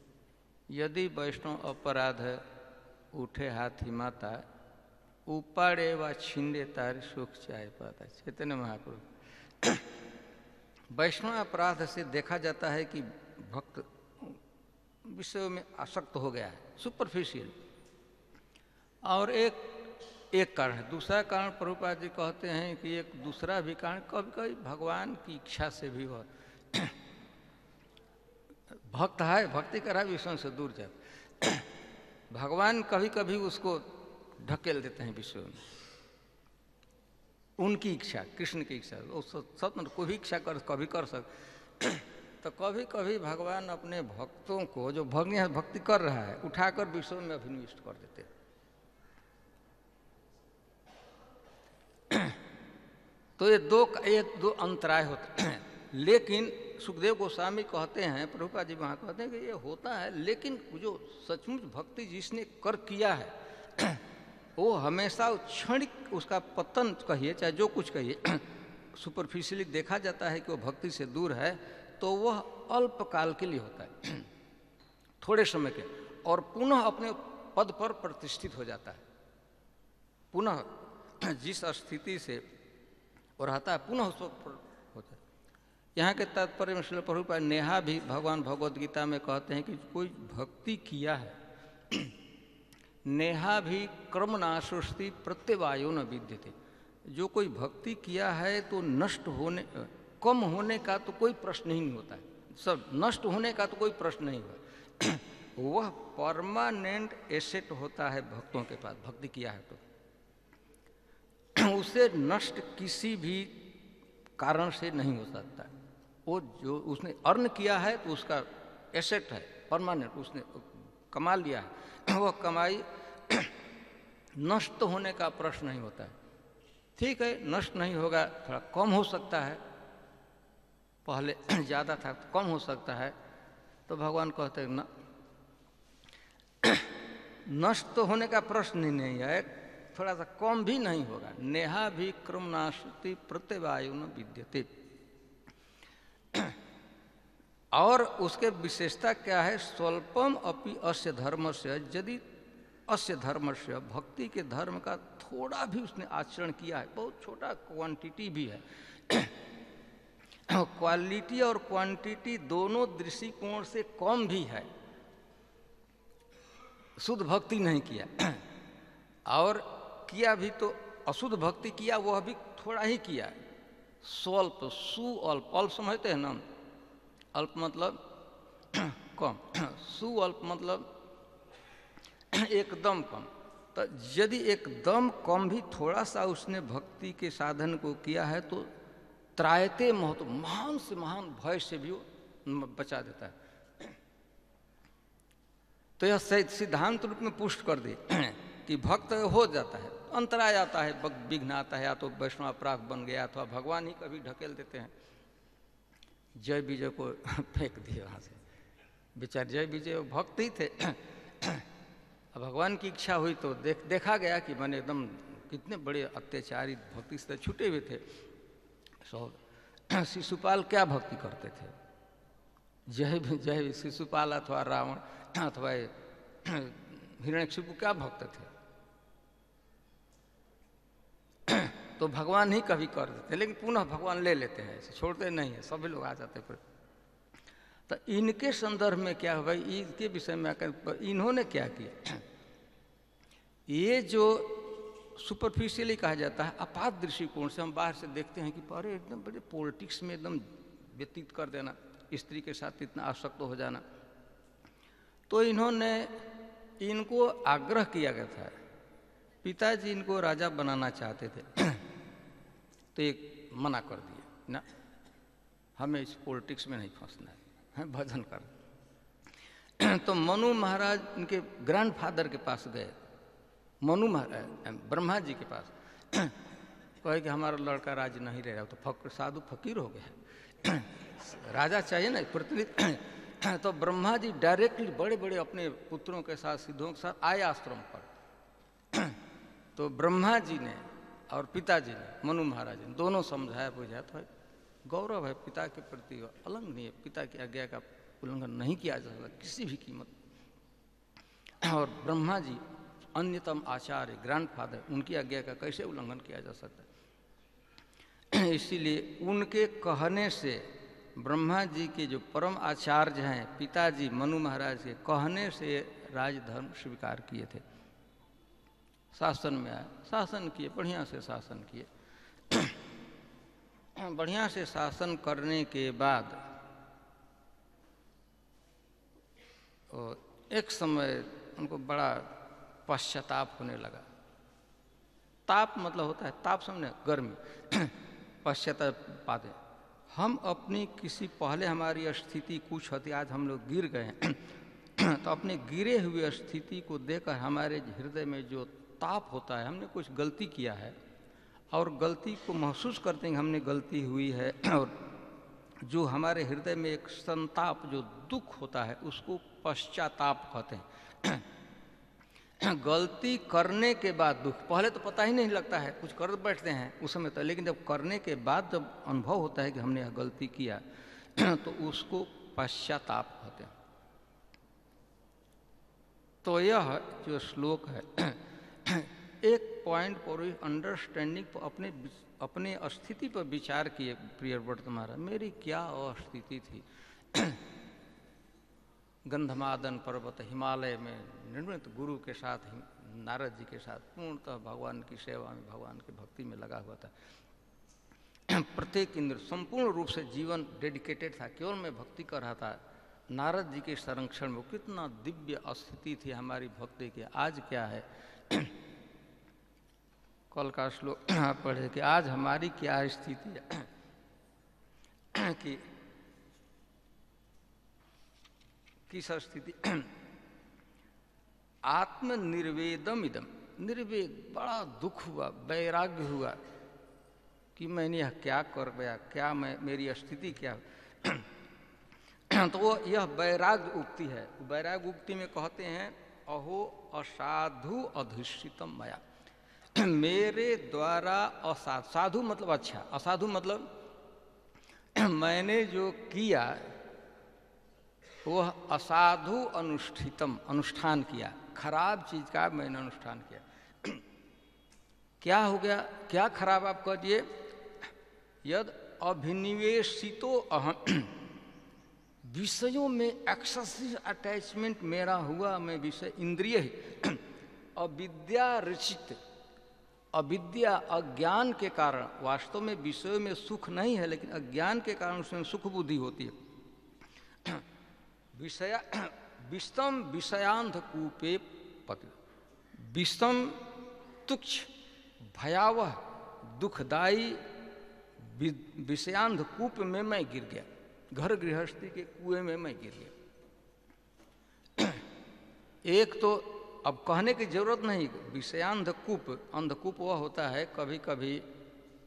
यदि वैष्णव अपराध है, उठे हाथी माता, उपाड़े व छिंदे तार सुख चाय पाता, चैतन्य महाप्रभु। वैष्णव अपराध से देखा जाता है कि भक्त विषय में आसक्त हो गया है, सुपरफिशियल। और एक कारण है। दूसरा कारण प्रभुपाद जी कहते हैं कि एक दूसरा भी कारण कभी कभी भगवान की इच्छा से भी हो। भक्त है, भक्ति करा विषयों से दूर जाए, भगवान कभी कभी उसको ढकेल देते हैं विषयों में। उनकी इच्छा, कृष्ण की इच्छा, सब कोई भी इच्छा कभी कर सकते। तो कभी कभी भगवान अपने भक्तों को, जो भक्ति कर रहा है, उठाकर विषयों में अभिनिविष्ट कर देते हैं। तो ये दो अंतराय होते हैं। लेकिन सुखदेव गोस्वामी कहते हैं, प्रभुपाद जी वहाँ कहते हैं कि ये होता है, लेकिन जो सचमुच भक्ति जिसने कर किया है वो हमेशा क्षणिक उसका पतन कहिए, चाहे जो कुछ कहिए, सुपरफिशियली देखा जाता है कि वो भक्ति से दूर है, तो वह अल्पकाल के लिए होता है, थोड़े समय के, और पुनः अपने पद पर प्रतिष्ठित हो जाता है। पुनः जिस स्थिति से वो रहता है पुनः उस पर होता है। यहाँ के तात्पर्य में श्रील प्रभुपाद नेहा भी भगवान भगवद गीता में कहते हैं कि कोई भक्ति किया है, नेहा भी क्रम नाशोस्ति प्रत्यवायो न विद्यते। जो कोई भक्ति किया है तो नष्ट होने, कम होने का तो कोई प्रश्न ही नहीं होता है, सब नष्ट होने का तो कोई प्रश्न नहीं हुआ। वह परमानेंट एसेट होता है भक्तों के पास, भक्ति किया है तो उसे नष्ट किसी भी कारण से नहीं हो सकता। वो जो उसने अर्न किया है तो उसका एसेट है, परमानेंट, उसने कमा लिया है, वह कमाई नष्ट होने का प्रश्न नहीं होता है। ठीक है, नष्ट नहीं होगा, थोड़ा कम हो सकता है, पहले ज़्यादा था तो कम हो सकता है। तो भगवान कहते हैं नष्ट होने का प्रश्न ही नहीं है, थोड़ा सा कम भी नहीं होगा। नेहा भी क्रम नाशति प्रत्यवायो न विद्यते। और उसके विशेषता क्या है, स्वल्पम अपि अस्य धर्मस्य, यदि अस्य धर्मस्य भक्ति के धर्म का थोड़ा भी उसने आचरण किया है, बहुत छोटा क्वांटिटी भी है, क्वालिटी और क्वांटिटी दोनों दृष्टिकोण से कम भी है, शुद्ध भक्ति नहीं किया, और किया भी तो अशुद्ध भक्ति किया, वह भी थोड़ा ही किया, स्वल्प, सुअल्प, अल्प समझते हैं ना, अल्प मतलब कम, सुअल्प मतलब एकदम कम। तो यदि एकदम कम भी थोड़ा सा उसने भक्ति के साधन को किया है तो त्रायते महत्व, महान से महान भय से भी वो बचा देता है। तो यह सिद्धांत रूप में पुष्ट कर दे कि भक्त हो जाता है, अंतराय आता है, विघ्न आता है, या तो वैष्णव अपराध बन गया अथवा भगवान ही कभी ढकेल देते हैं। जय विजय को फेंक दिए वहाँ से, बेचारे जय विजय भक्त ही थे, अब भगवान की इच्छा हुई तो देखा गया कि मैंने एकदम कितने बड़े अत्याचारी भक्ति से छूटे हुए थे। शिशुपाल क्या भक्ति करते थे, जय शिशुपाल अथवा रावण अथवा हिरण्यकशिपु क्या भक्त थे, तो भगवान ही कभी कर देते, लेकिन पुनः भगवान ले लेते हैं, ऐसे छोड़ते नहीं है, सभी लोग आ जाते फिर। तो इनके संदर्भ में क्या है भाई, इनके विषय में आकर इन्होंने क्या किया, ये जो सुपरफिशियली कहा जाता है, आपात दृष्टिकोण से हम बाहर से देखते हैं कि अरे एकदम बड़े पॉलिटिक्स में एकदम व्यतीत कर देना, स्त्री के साथ इतना आसक्त हो जाना, तो इन्होंने इनको आग्रह किया गया था, पिताजी इनको राजा बनाना चाहते थे, तो एक मना कर दिए ना, हमें इस पॉलिटिक्स में नहीं फंसना है, भजन कर। तो मनु महाराज इनके ग्रैंडफादर के पास गए, मनु महाराज ब्रह्मा जी के पास, कहे कि हमारा लड़का राज नहीं रह रहा, तो साधु फकीर हो गया, राजा चाहिए ना प्रतिनिधि। तो ब्रह्मा जी डायरेक्टली बड़े बड़े अपने पुत्रों के साथ, सिद्धों के साथ आए आश्रम पर। तो ब्रह्मा जी ने और पिताजी ने, मनु महाराज ने दोनों समझाया बुझाया, तो गौरव है पिता के प्रति, उल्लंघनीय, पिता की आज्ञा का उल्लंघन नहीं किया जा सकता किसी भी कीमत। और ब्रह्मा जी अन्यतम आचार्य, ग्रैंडफादर, उनकी आज्ञा का कैसे उल्लंघन किया जा सकता है। इसीलिए उनके कहने से, ब्रह्मा जी के जो परम आचार्य हैं पिताजी मनु महाराज के कहने से राजधर्म स्वीकार किए थे, शासन में आए, शासन किए, बढ़िया से शासन किए। बढ़िया से शासन करने के बाद एक समय उनको बड़ा पश्चाताप होने लगा। ताप मतलब होता है, ताप समझे, गर्मी, पश्चाताप पाते, हम अपनी किसी पहले हमारी स्थिति कुछ होती, आज हम लोग गिर गए हैं, तो अपने गिरे हुए स्थिति को देखकर हमारे हृदय में जो ताप होता है, हमने कुछ गलती किया है और गलती को महसूस करते हैं कि हमने गलती हुई है, और जो हमारे हृदय में एक संताप, जो दुख होता है, उसको पश्चाताप कहते हैं। गलती करने के बाद दुख, पहले तो पता ही नहीं लगता है, कुछ कर बैठते हैं उस समय तो, लेकिन जब करने के बाद जब अनुभव होता है कि हमने यह गलती किया, तो उसको पश्चाताप कहते हैं। तो यह जो श्लोक है, एक पॉइंट पर अंडरस्टैंडिंग पर अपने स्थिति पर विचार किए प्रियव्रत महाराज, मेरी क्या स्थिति थी। गंधमादन पर्वत, हिमालय में निर्मित गुरु के साथ, नारद जी के साथ पूर्णतः भगवान की सेवा में, भगवान की भक्ति में लगा हुआ था। प्रत्येक इंद्र संपूर्ण रूप से जीवन डेडिकेटेड था, केवल मैं भक्ति कर रहा था। नारद जी के संरक्षण में कितना दिव्य स्थिति थी हमारी भक्ति की। आज क्या है, कल का श्लोक पढ़े कि आज हमारी क्या स्थिति है, कि किस स्थिति, आत्मनिर्वेदम इदम, निर्वेद, बड़ा दुख हुआ, वैराग्य हुआ कि मैंने यह क्या कर गया, क्या मेरी स्थिति क्या। तो वो यह वैराग्य उक्ति है। वैराग्य उक्ति में कहते हैं, अहो असाधु अधिष्ठितम मया, मेरे द्वारा असाधु, साधु मतलब अच्छा, असाधु मतलब मैंने जो किया वह असाधु अनुष्ठितम, अनुष्ठान किया, खराब चीज का मैंने अनुष्ठान किया। क्या हो गया, क्या खराब आप कह दिए? यद अभिनिवेशितो अहम, विषयों में एक्सेसिव अटैचमेंट मेरा हुआ, मैं विषय इंद्रिय ही अविद्या रचित, अविद्या अज्ञान के कारण, वास्तव में विषयों में सुख नहीं है लेकिन अज्ञान के कारण उसमें सुख बुद्धि होती है। विषया विषम विषयांध कूपे पति, विषम तुच्छ भयावह दुखदायी विषयांध कूप में मैं गिर गया, घर गृहस्थी के कुएं में मैं गिर गया। एक तो अब कहने की जरूरत नहीं, विषयांधकूप, अंधकूप वह होता है कभी कभी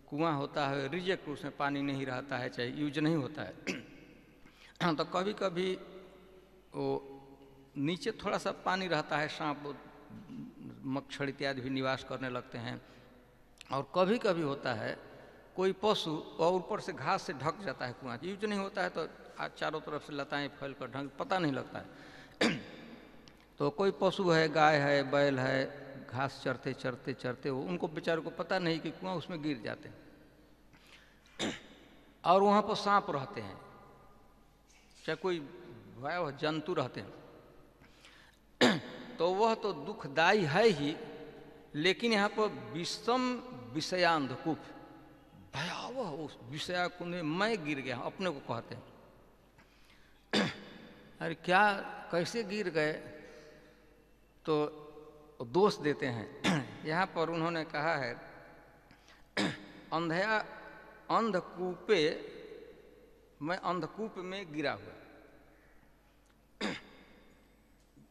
कुआं होता है रिजेक्ट, उसमें पानी नहीं रहता है, चाहे यूज नहीं होता है। तो कभी कभी वो नीचे थोड़ा सा पानी रहता है, सांप मच्छर इत्यादि भी निवास करने लगते हैं। और कभी कभी होता है कोई पशु और ऊपर से घास से ढक जाता है कुआं, यूज नहीं होता है तो चारों तरफ से लताएं फैल कर ढक, पता नहीं लगता है। तो कोई पशु है, गाय है, बैल है, घास चरते चरते चरते वो, उनको बेचारों को पता नहीं कि कुआं, उसमें गिर जाते हैं। और वहाँ पर सांप रहते हैं, चाहे कोई भयावह जंतु रहते हैं, तो वह तो दुखदायी है ही, लेकिन यहाँ पर विषम विषयांधकूप, भयावह उस विषयाकुंड में मैं गिर गया, अपने को कहते हैं। अरे क्या, कैसे गिर गए? तो दोष देते हैं। यहाँ पर उन्होंने कहा है अंधया अंधकूपे, मैं अंधकूप में गिरा हुआ।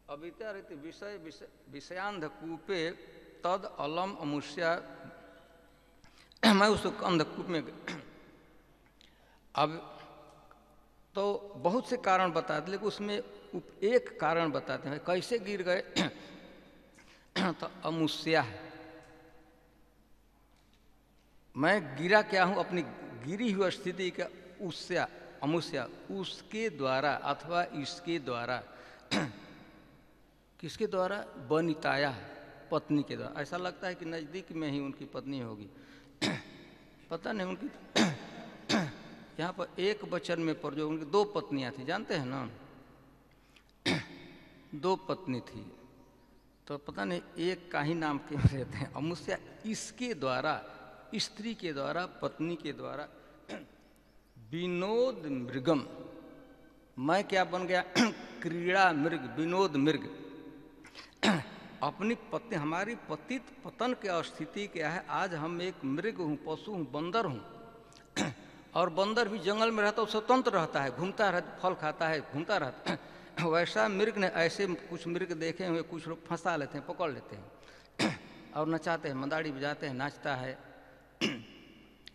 अविद्या रहती विषय विषयांधकूपे तद अलम अमुष्या, मैं उस अंधकूप में। अब तो बहुत से कारण बताते, लेकिन उसमें एक कारण बताते हैं कैसे गिर गए। तो अमुष्या, मैं गिरा क्या हूं, अपनी गिरी हुई स्थिति का उससे अमुष्या, उसके द्वारा अथवा इसके द्वारा। किसके द्वारा? बनिताया, पत्नी के द्वारा। ऐसा लगता है कि नज़दीक में ही उनकी पत्नी होगी, पता नहीं उनकी। यहाँ पर एक वचन में पर जो उनकी दो पत्नियां थी, जानते हैं ना, दो पत्नी थी, तो पता नहीं एक का ही नाम क्यों रहते हैं। अमुष्या इसके द्वारा, स्त्री के द्वारा, पत्नी के द्वारा। विनोद मृगम, मैं क्या बन गया? क्रीड़ा मृग, विनोद मृग। अपनी पत्नी, हमारी पतित पतन की स्थिति क्या है? आज हम एक मृग हूँ, पशु हूँ, बंदर हूँ। और बंदर भी जंगल में रहता है, स्वतंत्र रहता है, घूमता रहता, फल खाता है, घूमता रहता है। वैसा मृग ने, ऐसे कुछ मृग देखे हुए कुछ लोग फंसा लेते हैं, पकड़ लेते हैं और नचाते हैं, मंदाड़ी बजाते हैं, नाचता है,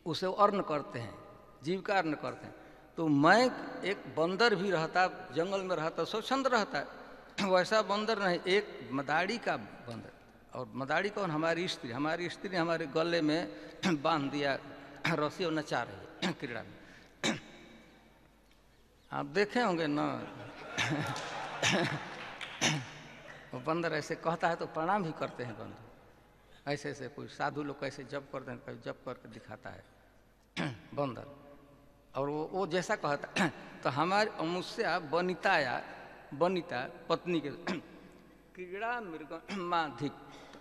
उसे अर्न करते हैं, जीविका अर्न करते हैं। तो मैं एक बंदर भी रहता, जंगल में रहता, स्वच्छंद रहता है, वैसा बंदर नहीं, एक मदाड़ी का बंदर। और मदाड़ी कौन? हमारी स्त्री। हमारी स्त्री ने हमारे गले में बांध दिया रस्सी और नचा रही है क्रीड़ा में। आप देखे होंगे ना। वो बंदर ऐसे कहता है तो प्रणाम भी करते हैं बंदर, ऐसे ऐसे कोई साधु लोग कैसे जप करते हैं, कभी जप करके दिखाता है बंदर। और वो जैसा कहता तो हमारी अमुष्या बनिताया, बनिता पत्नी के क्रीड़ा मृग माधिक,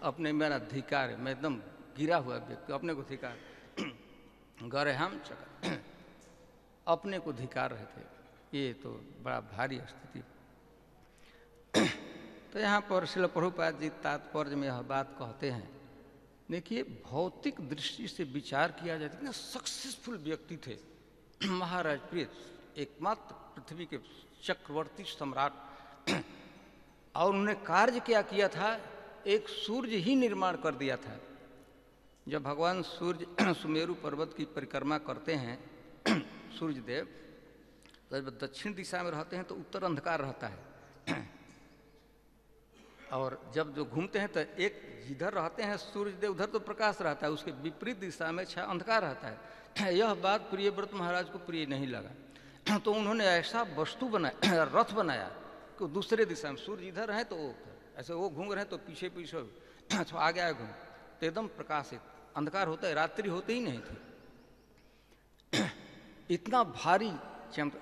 अपने मेरा धिकार है, मैं एकदम गिरा हुआ व्यक्ति, अपने को धिकार गरे हम चका, अपने को धिकार रहे थे। ये तो बड़ा भारी स्थिति। तो यहाँ पर श्रील प्रभुपाद जी तात्पर्य में यह बात कहते हैं, देखिए भौतिक दृष्टि से विचार किया जाए, कितने सक्सेसफुल व्यक्ति थे महाराज प्रिय, एकमात्र पृथ्वी के चक्रवर्ती सम्राट। और उन्होंने कार्य क्या किया था? एक सूर्य ही निर्माण कर दिया था। जब भगवान सूर्य सुमेरु पर्वत की परिक्रमा करते हैं सूर्य देव, तो जब दक्षिण दिशा में रहते हैं तो उत्तर अंधकार रहता है, और जब जो घूमते हैं तो एक जिधर रहते हैं सूर्य देव उधर तो प्रकाश रहता है, उसके विपरीत दिशा में अंधकार रहता है। यह बात प्रियव्रत महाराज को प्रिय नहीं लगा। तो उन्होंने ऐसा वस्तु बनाया, रथ बनाया कि दूसरे दिशा में, सूर्य इधर है तो वो उधर, ऐसे वो घूम रहे हैं तो पीछे पीछे अच्छा आगे आगे घूम, तो एकदम प्रकाशित, अंधकार होता है, रात्रि होते ही नहीं थी। इतना भारी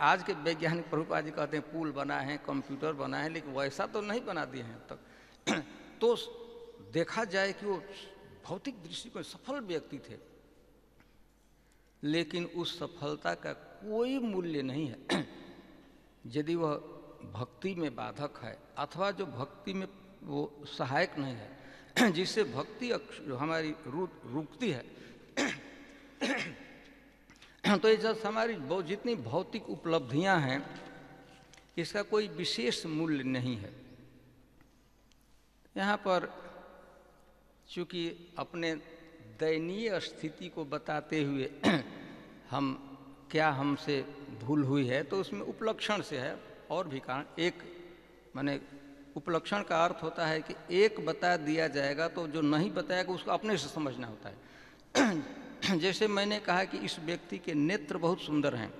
आज के वैज्ञानिक प्रभुपाद जी कहते हैं पुल बना है, कंप्यूटर बना है, लेकिन वैसा तो नहीं बना दिए हैं अब तक। तो देखा जाए कि वो भौतिक दृष्टिकोण सफल व्यक्ति थे, लेकिन उस सफलता का कोई मूल्य नहीं है यदि वह भक्ति में बाधक है अथवा जो भक्ति में वो सहायक नहीं है, जिससे भक्ति जो हमारी रुकती है। तो ये जब हमारी जितनी भौतिक उपलब्धियां हैं, इसका कोई विशेष मूल्य नहीं है। यहाँ पर चूँकि अपने दयनीय स्थिति को बताते हुए हम क्या हमसे भूल हुई है, तो उसमें उपलक्षण से है और भी कारण। एक माने उपलक्षण का अर्थ होता है कि एक बता दिया जाएगा तो जो नहीं बताएगा उसको अपने से समझना होता है। जैसे मैंने कहा कि इस व्यक्ति के नेत्र बहुत सुंदर हैं,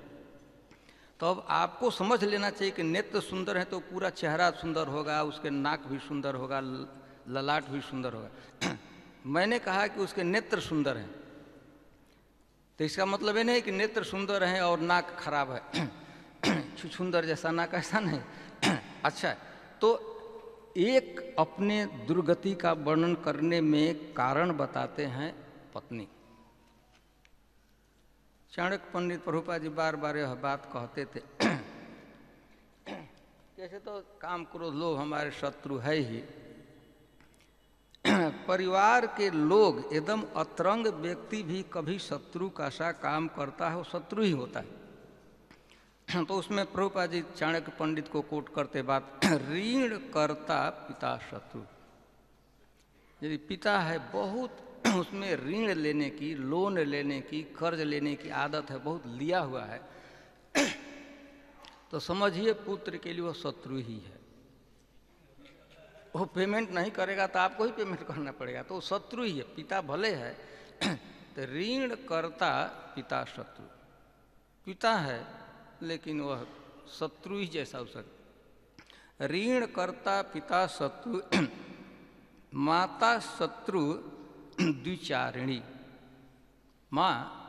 तो अब आपको समझ लेना चाहिए कि नेत्र सुंदर है तो पूरा चेहरा सुंदर होगा, उसके नाक भी सुंदर होगा, ललाट भी सुंदर होगा। मैंने कहा कि उसके नेत्र सुंदर हैं, तो इसका मतलब ये नहीं कि नेत्र सुंदर हैं और नाक खराब है, छुछुंदर जैसा नाक, ऐसा नहीं। अच्छा, तो एक अपने दुर्गति का वर्णन करने में कारण बताते हैं पत्नी। चाणक्य पंडित प्रभुपाद जी बार बार यह बात कहते थे, कैसे तो काम क्रोध लोभ हमारे शत्रु है ही, परिवार के लोग एकदम अतरंग व्यक्ति भी कभी शत्रु का सा काम करता है, वो शत्रु ही होता है। तो उसमें प्रभुपाद जी चाणक्य पंडित को कोट करते बात, ऋण करता पिता शत्रु। यदि पिता है बहुत उसमें ऋण लेने की, लोन लेने की, कर्ज लेने की आदत है, बहुत लिया हुआ है, तो समझिए पुत्र के लिए वो शत्रु ही है। वो पेमेंट नहीं करेगा तो आपको ही पेमेंट करना पड़ेगा, तो वो शत्रु ही है। पिता भले है तो ऋण करता पिता शत्रु, पिता है लेकिन वह शत्रु ही जैसा हो सकता। ऋण करता पिता शत्रु, माता शत्रु द्विचारिणी। माँ,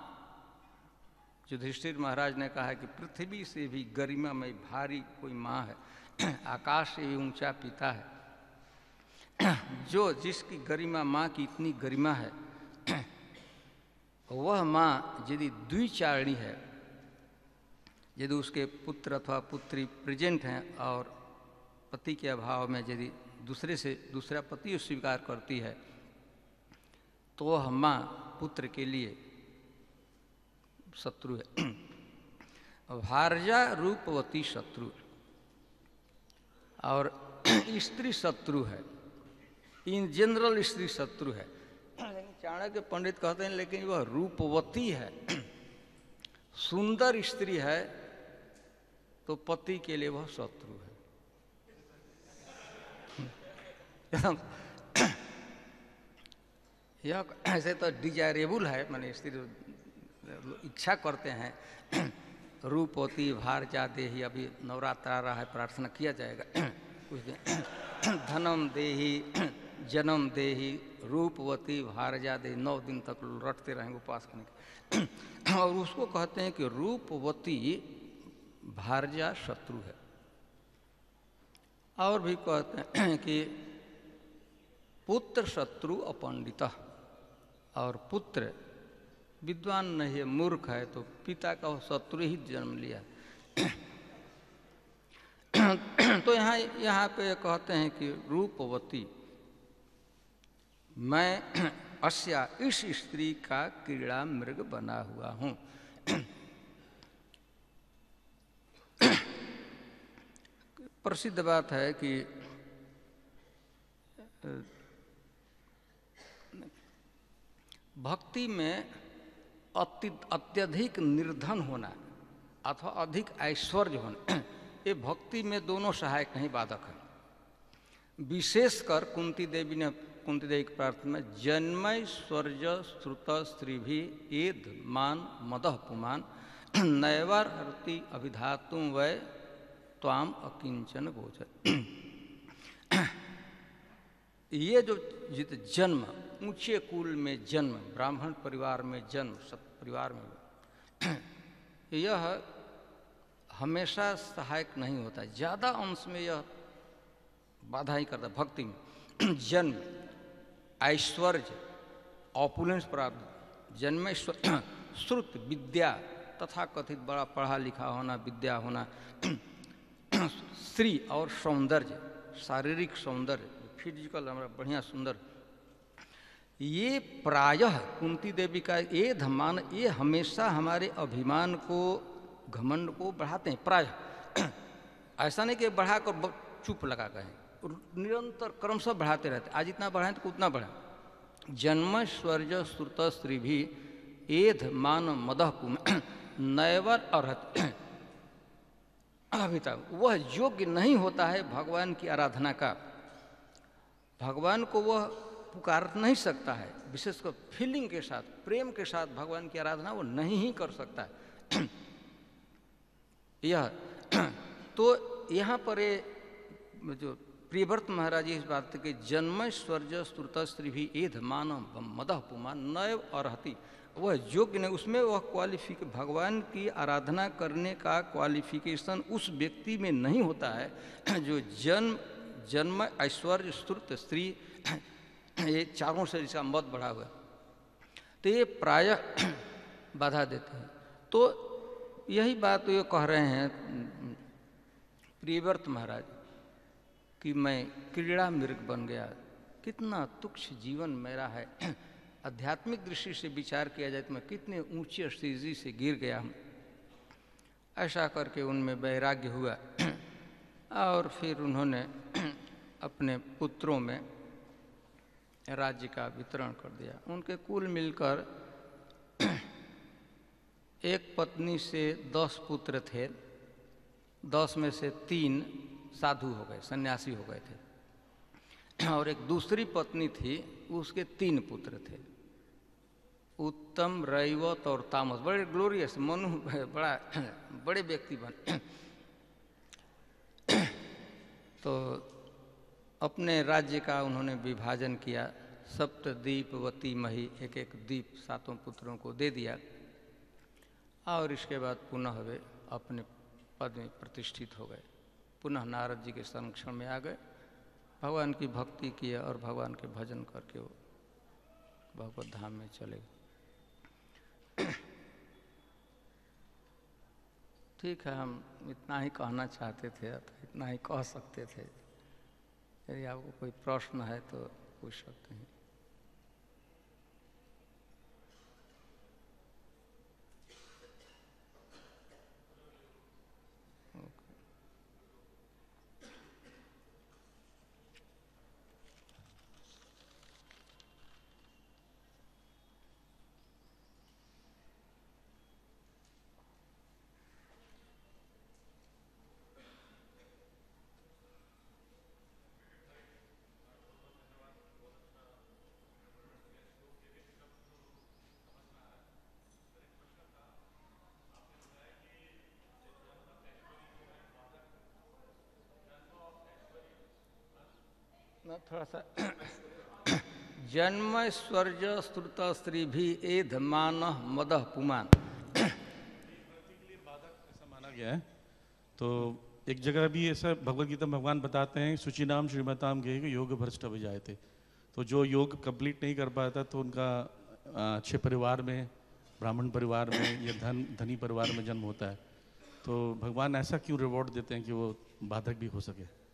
युधिष्ठिर महाराज ने कहा कि पृथ्वी से भी गरिमामय भारी कोई माँ है, आकाश से भी ऊंचा पिता है। जो जिसकी गरिमा, माँ की इतनी गरिमा है, वह माँ यदि द्विचारिणी है, यदि उसके पुत्र अथवा पुत्री प्रेजेंट हैं और पति के अभाव में यदि दूसरा पति स्वीकार करती है, तो वह माँ पुत्र के लिए शत्रु है। भार्या रूपवती शत्रु और स्त्री शत्रु है, इन जनरल स्त्री शत्रु है। चाणक्य पंडित कहते हैं लेकिन वह रूपवती है, सुंदर स्त्री है, तो पति के लिए वह शत्रु है। यह ऐसे तो डिजायरेबल है, माने स्त्री इच्छा करते हैं। रूपवती भार्या देही, अभी नवरात्र आ रहा है, प्रार्थना किया जाएगा कुछ दिन। धनम देही, जन्म देही, रूपवती भार्या देही, 9 दिन तक रटते रहेंगे उपवास करने के। और उसको कहते हैं कि रूपवती भार्या शत्रु है। और भी कहते हैं कि पुत्र शत्रु अपंडित, और पुत्र विद्वान नहीं है, मूर्ख है, तो पिता का वो शत्रु ही जन्म लिया। तो यहाँ पे कहते हैं कि रूपवती, मैं अस्या, इस स्त्री का क्रीड़ा मृग बना हुआ हूँ। प्रसिद्ध बात है कि भक्ति में अत्यधिक निर्धन होना अथवा अधिक ऐश्वर्य होना, ये भक्ति में दोनों सहायक नहीं, बाधक है। विशेषकर कुंती देवी की प्रार्थना में जन्मय स्वर्ज श्रुत स्त्री भी एद मान मदह पुमान नैवर हरति अभिधातुम वै त्वाम अकिंचन गोचर। ये जो जित जन्म, ऊंचे कुल में जन्म, ब्राह्मण परिवार में जन्म, सत परिवार में, यह हमेशा सहायक नहीं होता, ज़्यादा अंश में यह बाधा ही करता। भक्ति में जन्म, ऐश्वर्य, ऑपुलेंस प्राप्त, जन्मेश्वर, श्रुत, विद्या, तथा कथित बड़ा पढ़ा लिखा होना, विद्या होना, स्त्री और सौंदर्य, शारीरिक सौंदर्य, फिजिकल हमारा बढ़िया सुंदर, ये प्रायः कुंती देवी का ये धमान, ये हमेशा हमारे अभिमान को, घमंड को बढ़ाते हैं प्रायः। ऐसा नहीं कि बढ़ाकर चुप लगा कहें, निरंतर क्रमशः बढ़ाते रहते, आज इतना बढ़ाएं तो उतना बढ़ाएं। जन्म स्वर्ज श्रुत स्त्री भी एध मान मदह कुम नैवर अर्हत। अभिताभ वह योग्य नहीं होता है भगवान की आराधना का, भगवान को वह पुकार नहीं सकता है, विशेषकर फीलिंग के साथ, प्रेम के साथ भगवान की आराधना वो नहीं ही कर सकता है। यह तो यहाँ पर जो प्रियव्रत महाराज इस बात के जन्म स्वर्ज स्तुत स्त्री भी एध मान मदह पुमान नैव अर्हति, वह योग्य नहीं, उसमें वह क्वालिफिक भगवान की आराधना करने का क्वालिफिकेशन उस व्यक्ति में नहीं होता है जो जन्म ऐश्वर्य स्तुत स्त्री, ये चारों से इसका मत बढ़ा हुआ है, तो ये प्रायः बाधा देते हैं। तो यही बात ये कह रहे हैं प्रियव्रत महाराज कि मैं क्रीड़ा मृग बन गया, कितना तुच्छ जीवन मेरा है, आध्यात्मिक दृष्टि से विचार किया जाए तो मैं कितने ऊंची स्थिति से गिर गया हूँ। ऐसा करके उनमें वैराग्य हुआ और फिर उन्होंने अपने पुत्रों में राज्य का वितरण कर दिया। उनके कुल मिलकर एक पत्नी से 10 पुत्र थे, 10 में से 3 साधु हो गए, सन्यासी हो गए थे, और एक दूसरी पत्नी थी, उसके 3 पुत्र थे, उत्तम, रैवत और तामस, बड़े ग्लोरियस, मनु बड़ा बड़े व्यक्ति बने। तो अपने राज्य का उन्होंने विभाजन किया, सप्तद्वीपवती मही, एक एक द्वीप 7 पुत्रों को दे दिया, और इसके बाद पुनः वे अपने पद में प्रतिष्ठित हो गए, पुनः नारद जी के संरक्षण में आ गए, भगवान की भक्ति किया और भगवान के भजन करके वो भगवत धाम में चले गए। ठीक है, हम इतना ही कहना चाहते थे, तो इतना ही कह सकते थे। यदि आपको कोई प्रश्न है तो पूछ सकते हैं। थोड़ा सा जन्म स्वर्ज स्तुत स्त्री भी एध मान मदह पुमान, ऐसा माना गया है। तो एक जगह भी ऐसा भगवद गीता में भगवान बताते हैं, सुचिनाम श्रीमताम गे योग भ्रष्ट हो जाए थे। तो जो योग कंप्लीट नहीं कर पाता तो उनका अच्छे परिवार में, ब्राह्मण परिवार में या धनी परिवार में जन्म होता है। तो भगवान ऐसा क्यों रिवॉर्ड देते हैं कि वो बाधक भी हो सके?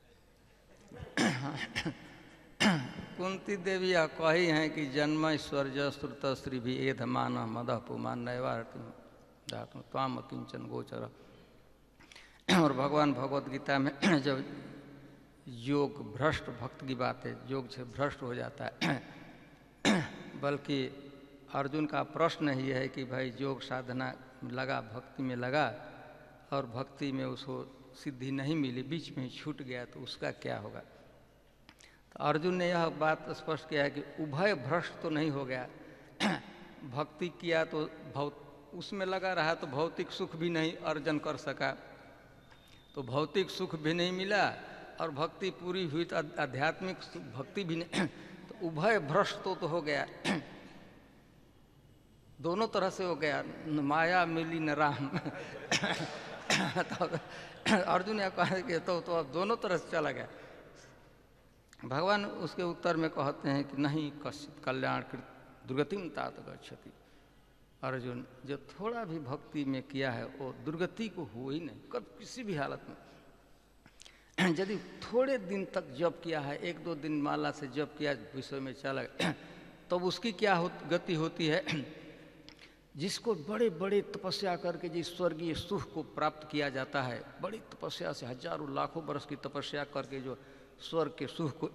कुंती देवी कही हैं कि जन्म स्वर्ज श्रुत स्त्री भी एध मान मदह पुमान नैवार त्वाम अकिंचन गोचर। और भगवान भगवत गीता में जब योग भ्रष्ट भक्त की बात है, योग से भ्रष्ट हो जाता है, बल्कि अर्जुन का प्रश्न ही है कि भाई योग साधना लगा, भक्ति में लगा और भक्ति में उसको सिद्धि नहीं मिली, बीच में छूट गया, तो उसका क्या होगा? तो अर्जुन ने यह बात स्पष्ट किया है कि उभय भ्रष्ट तो नहीं हो गया, भक्ति किया तो बहुत उसमें लगा रहा तो भौतिक सुख भी नहीं अर्जन कर सका, तो भौतिक सुख भी नहीं मिला और भक्ति पूरी हुई तो आध्यात्मिक भक्ति भी नहीं, तो उभय भ्रष्ट तो हो गया, दोनों तरह से हो गया, न माया मिली न राम। तो अर्जुन ने कहा कि तो अब दोनों तरह से चला गया। भगवान उसके उत्तर में कहते हैं कि नहीं, कश्चित् कल्याण कृत दुर्गतिम तात गच्छति। अर्जुन, जो थोड़ा भी भक्ति में किया है वो दुर्गति को हो ही नहीं, कब किसी भी हालत में। यदि थोड़े दिन तक जप किया है, 1-2 दिन माला से जप किया, विषय में चला गया, तब उसकी क्या गति होती है? जिसको बड़े बड़े तपस्या करके जिस स्वर्गीय सुख को प्राप्त किया जाता है, बड़ी तपस्या से हजारों लाखों वर्ष की तपस्या करके जो स्वर्ग के सुख को,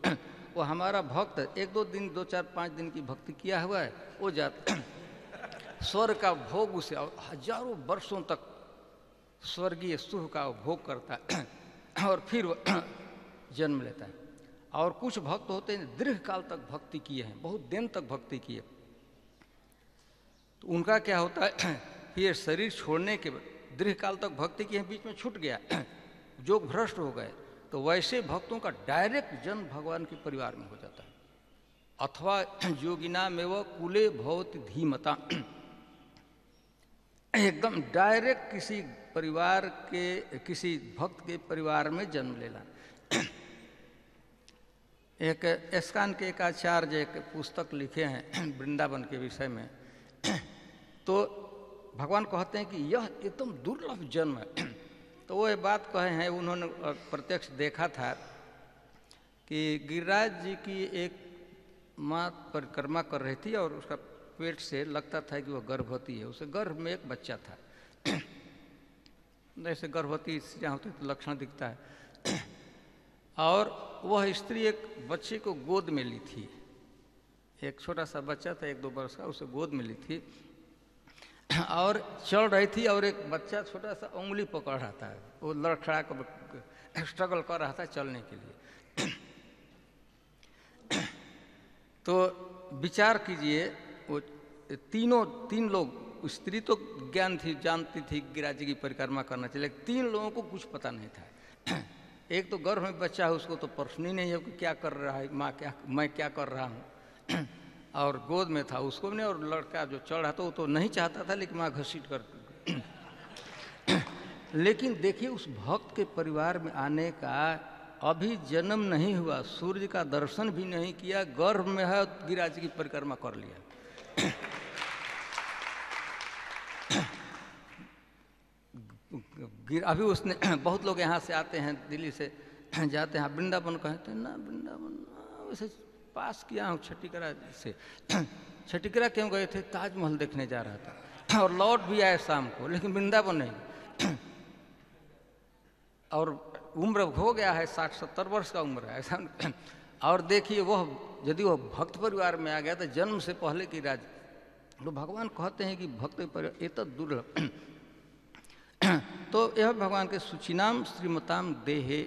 वो हमारा भक्त 1-2 दिन 2-4-5 दिन की भक्ति किया हुआ है, वो जाता स्वर्ग का भोग, उसे हजारों वर्षों तक स्वर्गीय सुख का भोग करता है और फिर जन्म लेता है। और कुछ भक्त होते हैं दीर्घ काल तक भक्ति किए हैं, बहुत दिन तक भक्ति किए, तो उनका क्या होता है? फिर शरीर छोड़ने के बाद दीर्घ काल तक भक्ति किए, बीच में छूट गया, योग भ्रष्ट हो गए, तो वैसे भक्तों का डायरेक्ट जन्म भगवान के परिवार में हो जाता है। अथवा योगिना में वह कुले भवति धीमता, एकदम डायरेक्ट किसी परिवार के, किसी भक्त के परिवार में जन्म लेना। एक एस्कान के एक आचार्य एक पुस्तक लिखे हैं वृंदावन के विषय में, तो भगवान कहते हैं कि यह एकदम दुर्लभ जन्म है। तो वो ये बात कहे हैं, उन्होंने प्रत्यक्ष देखा था कि गिरिराज जी की एक माँ परिक्रमा कर रही थी और उसका पेट से लगता था कि वह गर्भवती है, उसे गर्भ में एक बच्चा था। जैसे गर्भवती स्त्रियाँ होती तो लक्षण दिखता है। और वह स्त्री एक बच्चे को गोद में ली थी, एक छोटा सा बच्चा था 1-2 वर्ष का, उसे गोद में ली थी और चल रही थी, और एक बच्चा छोटा सा उंगली पकड़ रहा था, वो लड़खड़ा कर स्ट्रगल कर रहा था चलने के लिए। तो विचार कीजिए, वो तीन लोग, स्त्री तो ज्ञान थी, जानती थी गिरिराज जी की परिक्रमा करना चाहिए, लेकिन 3 लोगों को कुछ पता नहीं था। एक तो गर्भ में बच्चा है, उसको तो प्रश्न ही नहीं है कि क्या कर रहा है माँ, मैं क्या कर रहा हूँ। और गोद में था, उसको भी नहीं, और लड़का जो चढ़ रहा था वो तो नहीं चाहता था, लेकिन माँ घसीट कर। लेकिन देखिए उस भक्त के परिवार में आने का अभी जन्म नहीं हुआ, सूर्य का दर्शन भी नहीं किया, गर्भ में है, गिरिराज की परिक्रमा कर लिया। अभी उसने, बहुत लोग यहाँ से आते हैं, दिल्ली से जाते हैं, वृंदावन कहते हैं ना, वृंदावन वैसे पास किया हूँ छठीकरा से। छठीकरा क्यों गए थे? ताजमहल देखने जा रहा था और लौट भी आए शाम को, लेकिन वृंदावन नहीं। और उम्र हो गया है, 60-70 वर्ष का उम्र है ऐसा। और देखिए वह यदि वह भक्त परिवार में आ गया तो जन्म से पहले की राज, तो भगवान कहते हैं कि भक्त परिवार ये तो दुर्लभ। तो यह भगवान के सुचिनाम श्रीमताम देहे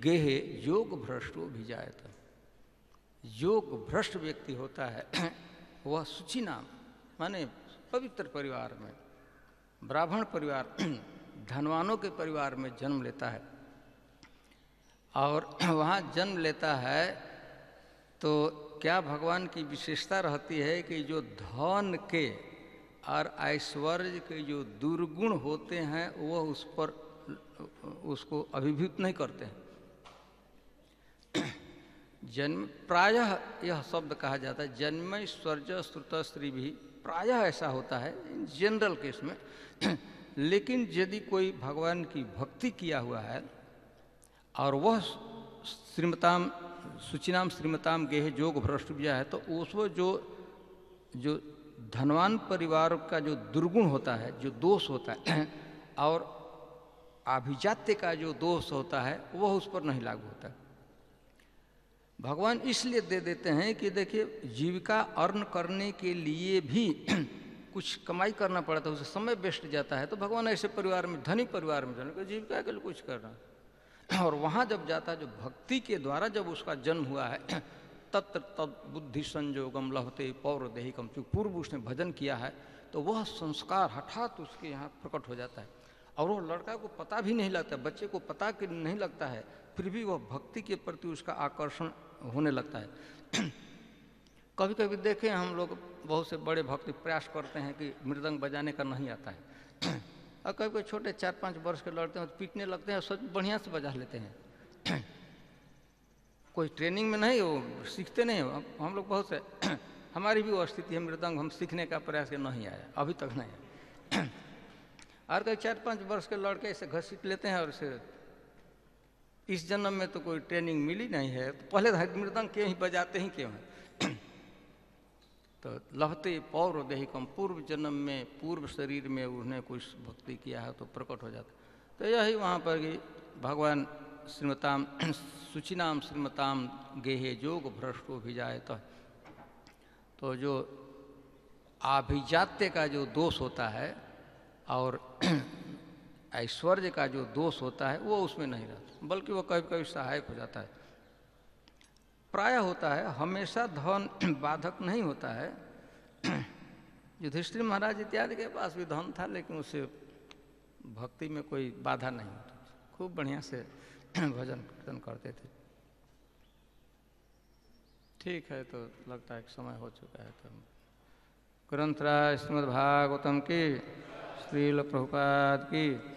गेहे योग भ्रष्टो भी जाए था। योग भ्रष्ट व्यक्ति होता है वह सुचिनाम माने पवित्र परिवार में, ब्राह्मण परिवार, धनवानों के परिवार में जन्म लेता है। और वहाँ जन्म लेता है तो क्या भगवान की विशेषता रहती है कि जो धन के और ऐश्वर्य के जो दुर्गुण होते हैं वह उस पर उसको अभिभूत नहीं करते हैं। जन्म प्रायः यह शब्द कहा जाता है, जन्म स्वर्ज श्रुत स्त्री भी, प्रायः ऐसा होता है जनरल केस में। लेकिन यदि कोई भगवान की भक्ति किया हुआ है और वह श्रीमताम सुचिनाम श्रीमताम गेह जोग भ्रष्ट भी है, तो उसको जो धनवान परिवार का जो दुर्गुण होता है, जो दोष होता है, और अभिजात्य का जो दोष होता है वह उस पर नहीं लागू होता। भगवान इसलिए दे देते हैं कि देखिए जीविका अर्न करने के लिए भी कुछ कमाई करना पड़ता है, उसे समय वेस्ट जाता है, तो भगवान ऐसे परिवार में, धनी परिवार में जन्म, जीविका के लिए कुछ करना। और वहाँ जब जाता है, जो भक्ति के द्वारा जब उसका जन्म हुआ है, तत्र तद बुद्धि संयोगम लभते पौर देहिकम, जो पूर्व उसने भजन किया है, तो वह संस्कार हठात उसके यहाँ प्रकट हो जाता है, और वो लड़का को पता भी नहीं लगता, बच्चे को पता कि नहीं लगता है, फिर भी वह भक्ति के प्रति उसका आकर्षण होने लगता है। कभी कभी देखें हम लोग बहुत से बड़े भक्त प्रयास करते हैं कि मृदंग बजाने का नहीं आता है, और कभी कभी छोटे 4-5 वर्ष के लड़ते हैं तो पीटने लगते हैं, सब बढ़िया से बजा लेते हैं। कोई ट्रेनिंग में नहीं, वो सीखते नहीं। हम लोग बहुत से हमारी भी वो स्थिति है, मृदंग हम सीखने का प्रयास के नहीं आया, अभी तक नहीं आया। और कई 4-5 वर्ष के लड़के ऐसे घसीट लेते हैं, और इसे इस जन्म में तो कोई ट्रेनिंग मिली नहीं है, तो पहले मृदंग क्यों ही बजाते ही क्यों हैं। तो लहते पौर देहिकम, पूर्व जन्म में पूर्व शरीर में उन्हें कुछ भक्ति किया है तो प्रकट हो जाता। तो यही वहाँ पर कि भगवान श्रीमताम शुचिनाम श्रीमताम गेहे जोग भ्रष्टो भी जाए। तो जो आभिजात्य का जो दोष होता है और ऐश्वर्य का जो दोष होता है वो उसमें नहीं रहता, बल्कि वो कभी कभी सहायक हो जाता है। प्राय होता है, हमेशा धन बाधक नहीं होता है। युधिष्ठिर महाराज इत्यादि के पास भी धन था, लेकिन उसे भक्ति में कोई बाधा नहीं होती, खूब बढ़िया से भजन कीर्तन करते थे। ठीक है, तो लगता है कि समय हो चुका है, तो ग्रंथराज श्रीमद् भागवतम की, श्रील प्रभुपाद की।